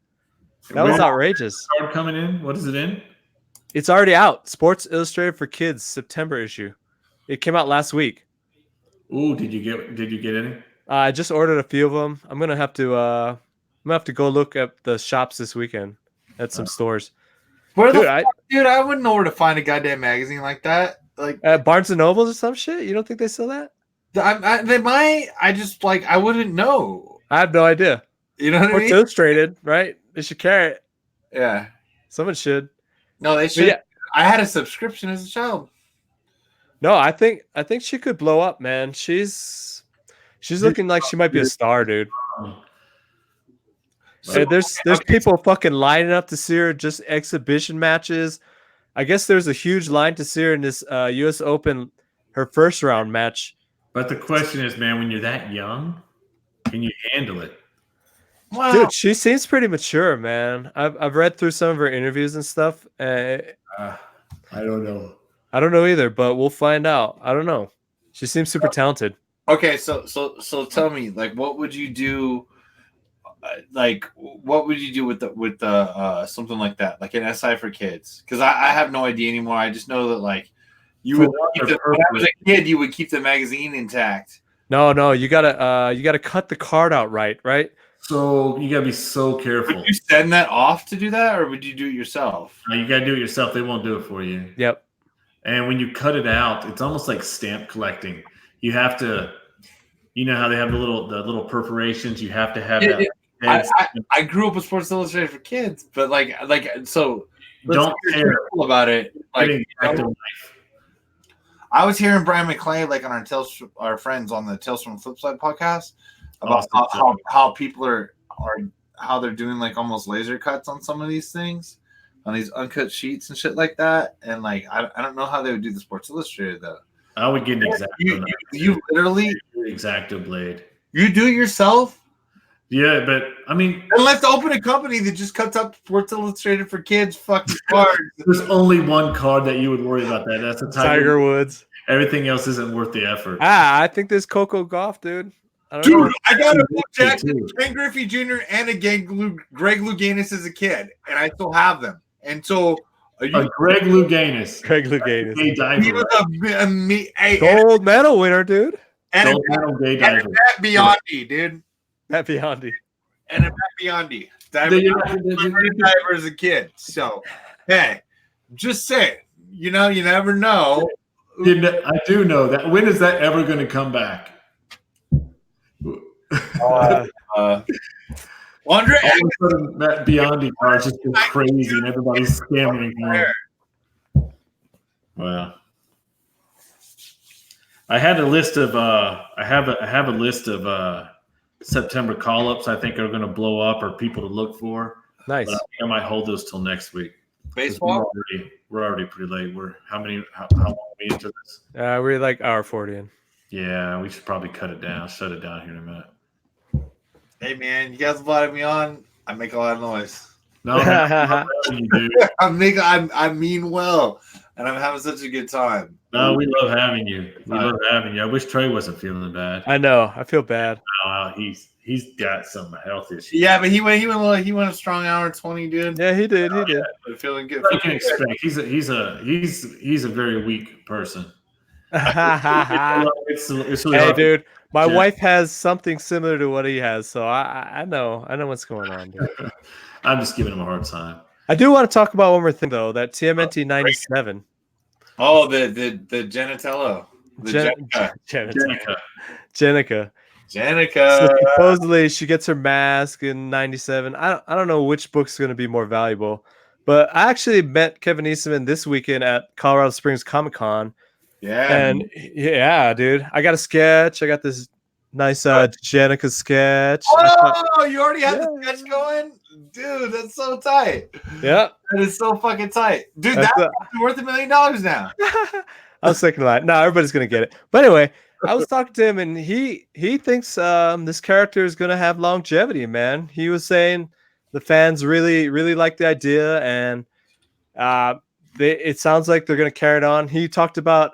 That was outrageous. Card coming in? What is it in? It's already out. Sports Illustrated for Kids, September issue. It came out last week. Ooh, did you get any? I just ordered a few of them. I'm gonna have to go look at the shops this weekend at some stores. Dude, I wouldn't know where to find a goddamn magazine like that. Like at Barnes and Nobles or some shit. You don't think they sell that? They might. I wouldn't know. I have no idea. You know what I mean? Sports Illustrated, right? They should carry it. Yeah. Someone should. No, they should. Yeah. I had a subscription as a child. No, I think she could blow up, man. She's looking like she might be a star, dude. So, there's people fucking lining up to see her, just exhibition matches. I guess there's a huge line to see her in this U.S. Open, her first round match. But the question is, man, when you're that young, can you handle it? Wow. Dude, she seems pretty mature, man. I've read through some of her interviews and stuff. I don't know. I don't know either, but we'll find out. I don't know. She seems super talented. Okay, so tell me, like, what would you do? What would you do with the something like that, like an SI for kids? Because I have no idea anymore. I just know that when I was a kid, you would keep the magazine intact. No, you gotta cut the card out right. So you gotta be so careful. Would you send that off to do that, or would you do it yourself? No, you gotta do it yourself. They won't do it for you. Yep. And when you cut it out, it's almost like stamp collecting. You have to, you know how they have the little perforations. You have to have that. I grew up with Sports Illustrated for kids, but so don't care about it. Like, I was hearing Brian McClay on our friends on the Tales from the Flip Side podcast about how people are how they're doing almost laser cuts on some of these things, on these uncut sheets and shit like that. And I don't know how they would do the Sports Illustrated though. I would get an X-Acto. You literally X-Acto blade. You do it yourself? Yeah, but I mean, and let's open a company that just cuts up Sports Illustrated for kids fucking cards. There's only one card that you would worry about that. That's a Tiger Woods. Everything else isn't worth the effort. I think there's Coco Gauff, dude. I got a Blue Jackson, Ken Griffey Jr. and a Greg Louganis as a kid, and I still have them. And so, Greg Louganis. He was a gold medal winner, dude. And a Matt Biondi, dude. Matt Biondi. And a Matt Biondi. Diver as a kid. So, hey, just saying. You never know. I do know that. When is that ever going to come back? Andre, Matt Biondi cards just go crazy and everybody's scamming him. Well, I had a list of I have a list of September call-ups I think are going to blow up or people to look for. Nice. But I might hold those till next week. Baseball. We're already pretty late. How long are we into this? We're like hour 40 in. Yeah, we should probably cut it down. Shut it down here in a minute. Hey man, you guys invited me on. I make a lot of noise. No, you do. I mean well, and I'm having such a good time. No, we love having you. I wish Trey wasn't feeling bad. I know. I feel bad. He's got some health issues. Yeah, but he went a strong hour 20, dude. Yeah, he did. Yeah, feeling good. You can expect he's a very weak person. It's really hey, dude. My wife has something similar to what he has, so I know what's going on, dude. I'm just giving him a hard time. I do want to talk about one more thing though. That TMNT 97. Oh, the Genitello. Jenica. So supposedly she gets her mask in 97. I don't know which book's going to be more valuable, but I actually met Kevin Eastman this weekend at Colorado Springs Comic-Con. Yeah. And yeah, dude, I got a sketch. I got this nice Jenica sketch. Oh, you already have the sketch going? Dude, that's so tight. Yeah. That is so fucking tight. Dude, that's worth $1 million now. I was thinking that. No, everybody's going to get it. But anyway, I was talking to him, and he thinks this character is going to have longevity, man. He was saying the fans really, really like the idea, and it sounds like they're going to carry it on. He talked about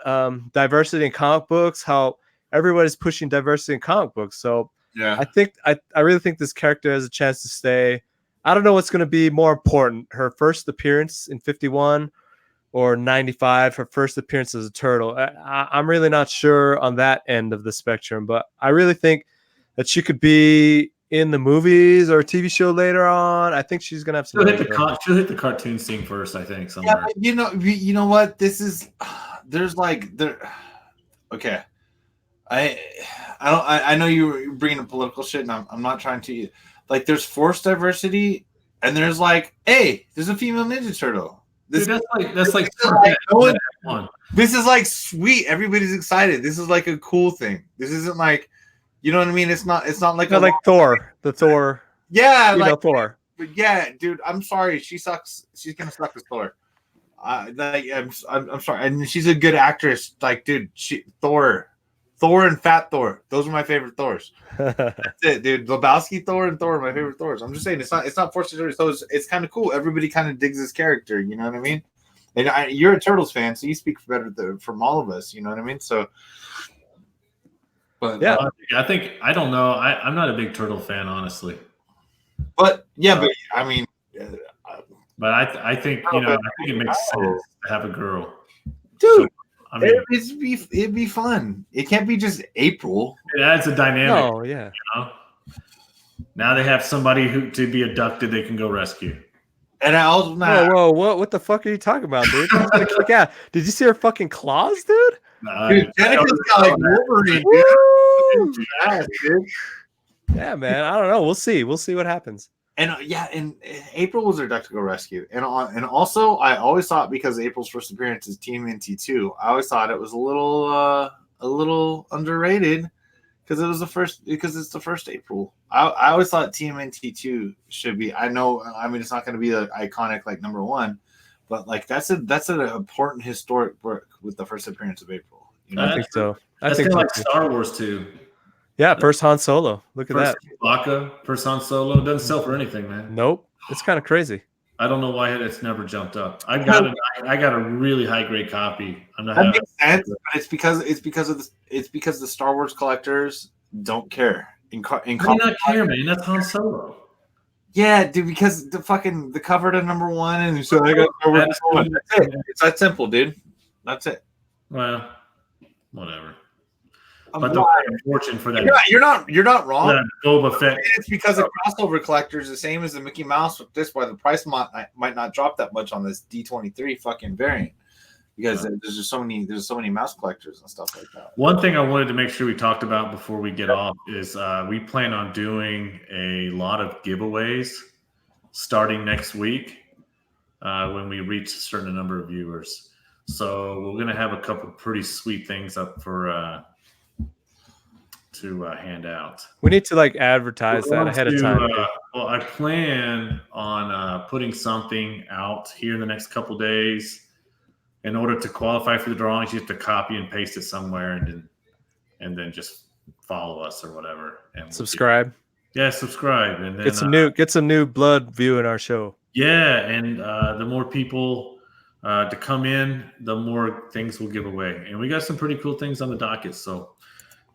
diversity in comic books, how everybody's pushing diversity in comic books. So yeah, I really think this character has a chance to stay. I don't know what's going to be more important, her first appearance in 51 or 95, her first appearance as a turtle. I'm really not sure on that end of the spectrum, but I really think that she could be in the movies or a TV show later on. I think she's gonna have some. She'll hit the cartoon scene first, I think. Somewhere. Yeah, but you know what? This is Okay, I know you're bringing up political shit, and I'm not trying to. Like, there's forced diversity, and there's like, hey, there's a female Ninja Turtle. This is like sweet. Everybody's excited. This is like a cool thing. This isn't like, you know what I mean? It's not like Thor. The Thor. Yeah, like Thor. But yeah, dude, I'm sorry. She sucks. She's gonna suck as Thor. I'm sorry, and she's a good actress. Like, dude, Thor and Fat Thor. Those are my favorite Thors. That's it, dude. Lebowski Thor and Thor are my favorite Thors. I'm just saying, it's not forced to. So it's kind of cool. Everybody kind of digs this character. You know what I mean? And you're a Turtles fan, so you speak better from all of us. You know what I mean? So, but yeah, I don't know. I'm not a big Turtle fan, honestly. But yeah, but I mean, but I think I think it makes sense to have a girl, dude. So, I mean, it'd be fun. It can't be just April. It adds a dynamic. Oh yeah. Now they have somebody who to be abducted they can go rescue. And I also whoa, what the fuck are you talking about, dude? She's gonna kick out. Did you see her fucking claws, dude? Dude, Jenica's got like Wolverine, dude. Yeah, man. I don't know. We'll see. We'll see what happens. And and April was abducted to go rescue. And also, I always thought, because April's first appearance is TMNT 2, I always thought it was a little underrated because it's the first April. I always thought TMNT 2 should be. I mean, it's not going to be the iconic like number one, but like that's an important historic work with the first appearance of April. You know? I think so. I think like Star Wars too. Yeah, first Han Solo. Look at that. First Han Solo. It doesn't sell for anything, man. Nope. It's kind of crazy. I don't know why it's never jumped up. I got a really high grade copy. I'm not. That makes sense, but it's because the Star Wars collectors don't care. How do you not care, man? That's Han Solo. Yeah, dude. Because the cover to number one, and so I got Star Wars. That's it. It's that simple, dude. That's it. Well, whatever. But the fortune for that. You're not wrong. That Boba Fett. It's because the crossover collectors, the same as the Mickey Mouse with this, why the price might not drop that much on this D23 fucking variant, because there's just so many mouse collectors and stuff like that. One thing I wanted to make sure we talked about before we get off is we plan on doing a lot of giveaways starting next week when we reach a certain number of viewers. So we're gonna have a couple pretty sweet things up for. To hand out. We need to like advertise that ahead of time. Well, I plan on putting something out here in the next couple days. In order to qualify for the drawings, you have to copy and paste it somewhere, and then just follow us or whatever. And subscribe. Subscribe, and then get some new blood viewing our show. Yeah, and the more people to come in, the more things we'll give away, and we got some pretty cool things on the docket. So.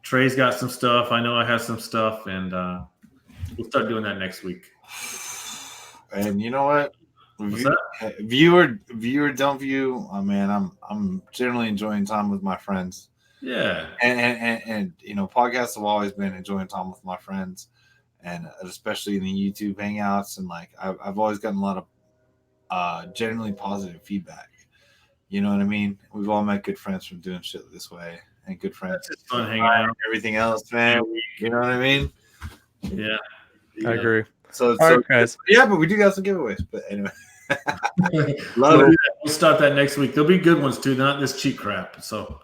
Trey's got some stuff. I know I have some stuff, and we'll start doing that next week. And you know what? Viewer, don't view. Oh man, I'm generally enjoying time with my friends. Yeah. And podcasts have always been enjoying time with my friends, and especially in the YouTube hangouts. And like I've always gotten a lot of generally positive feedback. You know what I mean? We've all met good friends from doing shit this way, and good friends. It's just fun hanging out. Everything else, man. You know what I mean? Yeah. I agree. So, All right, guys. Yeah, but we do got some giveaways. But anyway, We'll start that next week. There'll be good ones too, not this cheap crap. So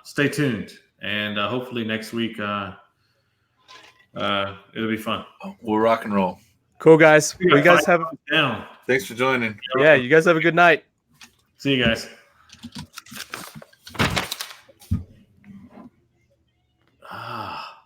stay tuned, and hopefully next week it'll be fun. We'll rock and roll. Cool, guys. You guys have down. Thanks for joining. Yeah, you guys have a good night. See you guys.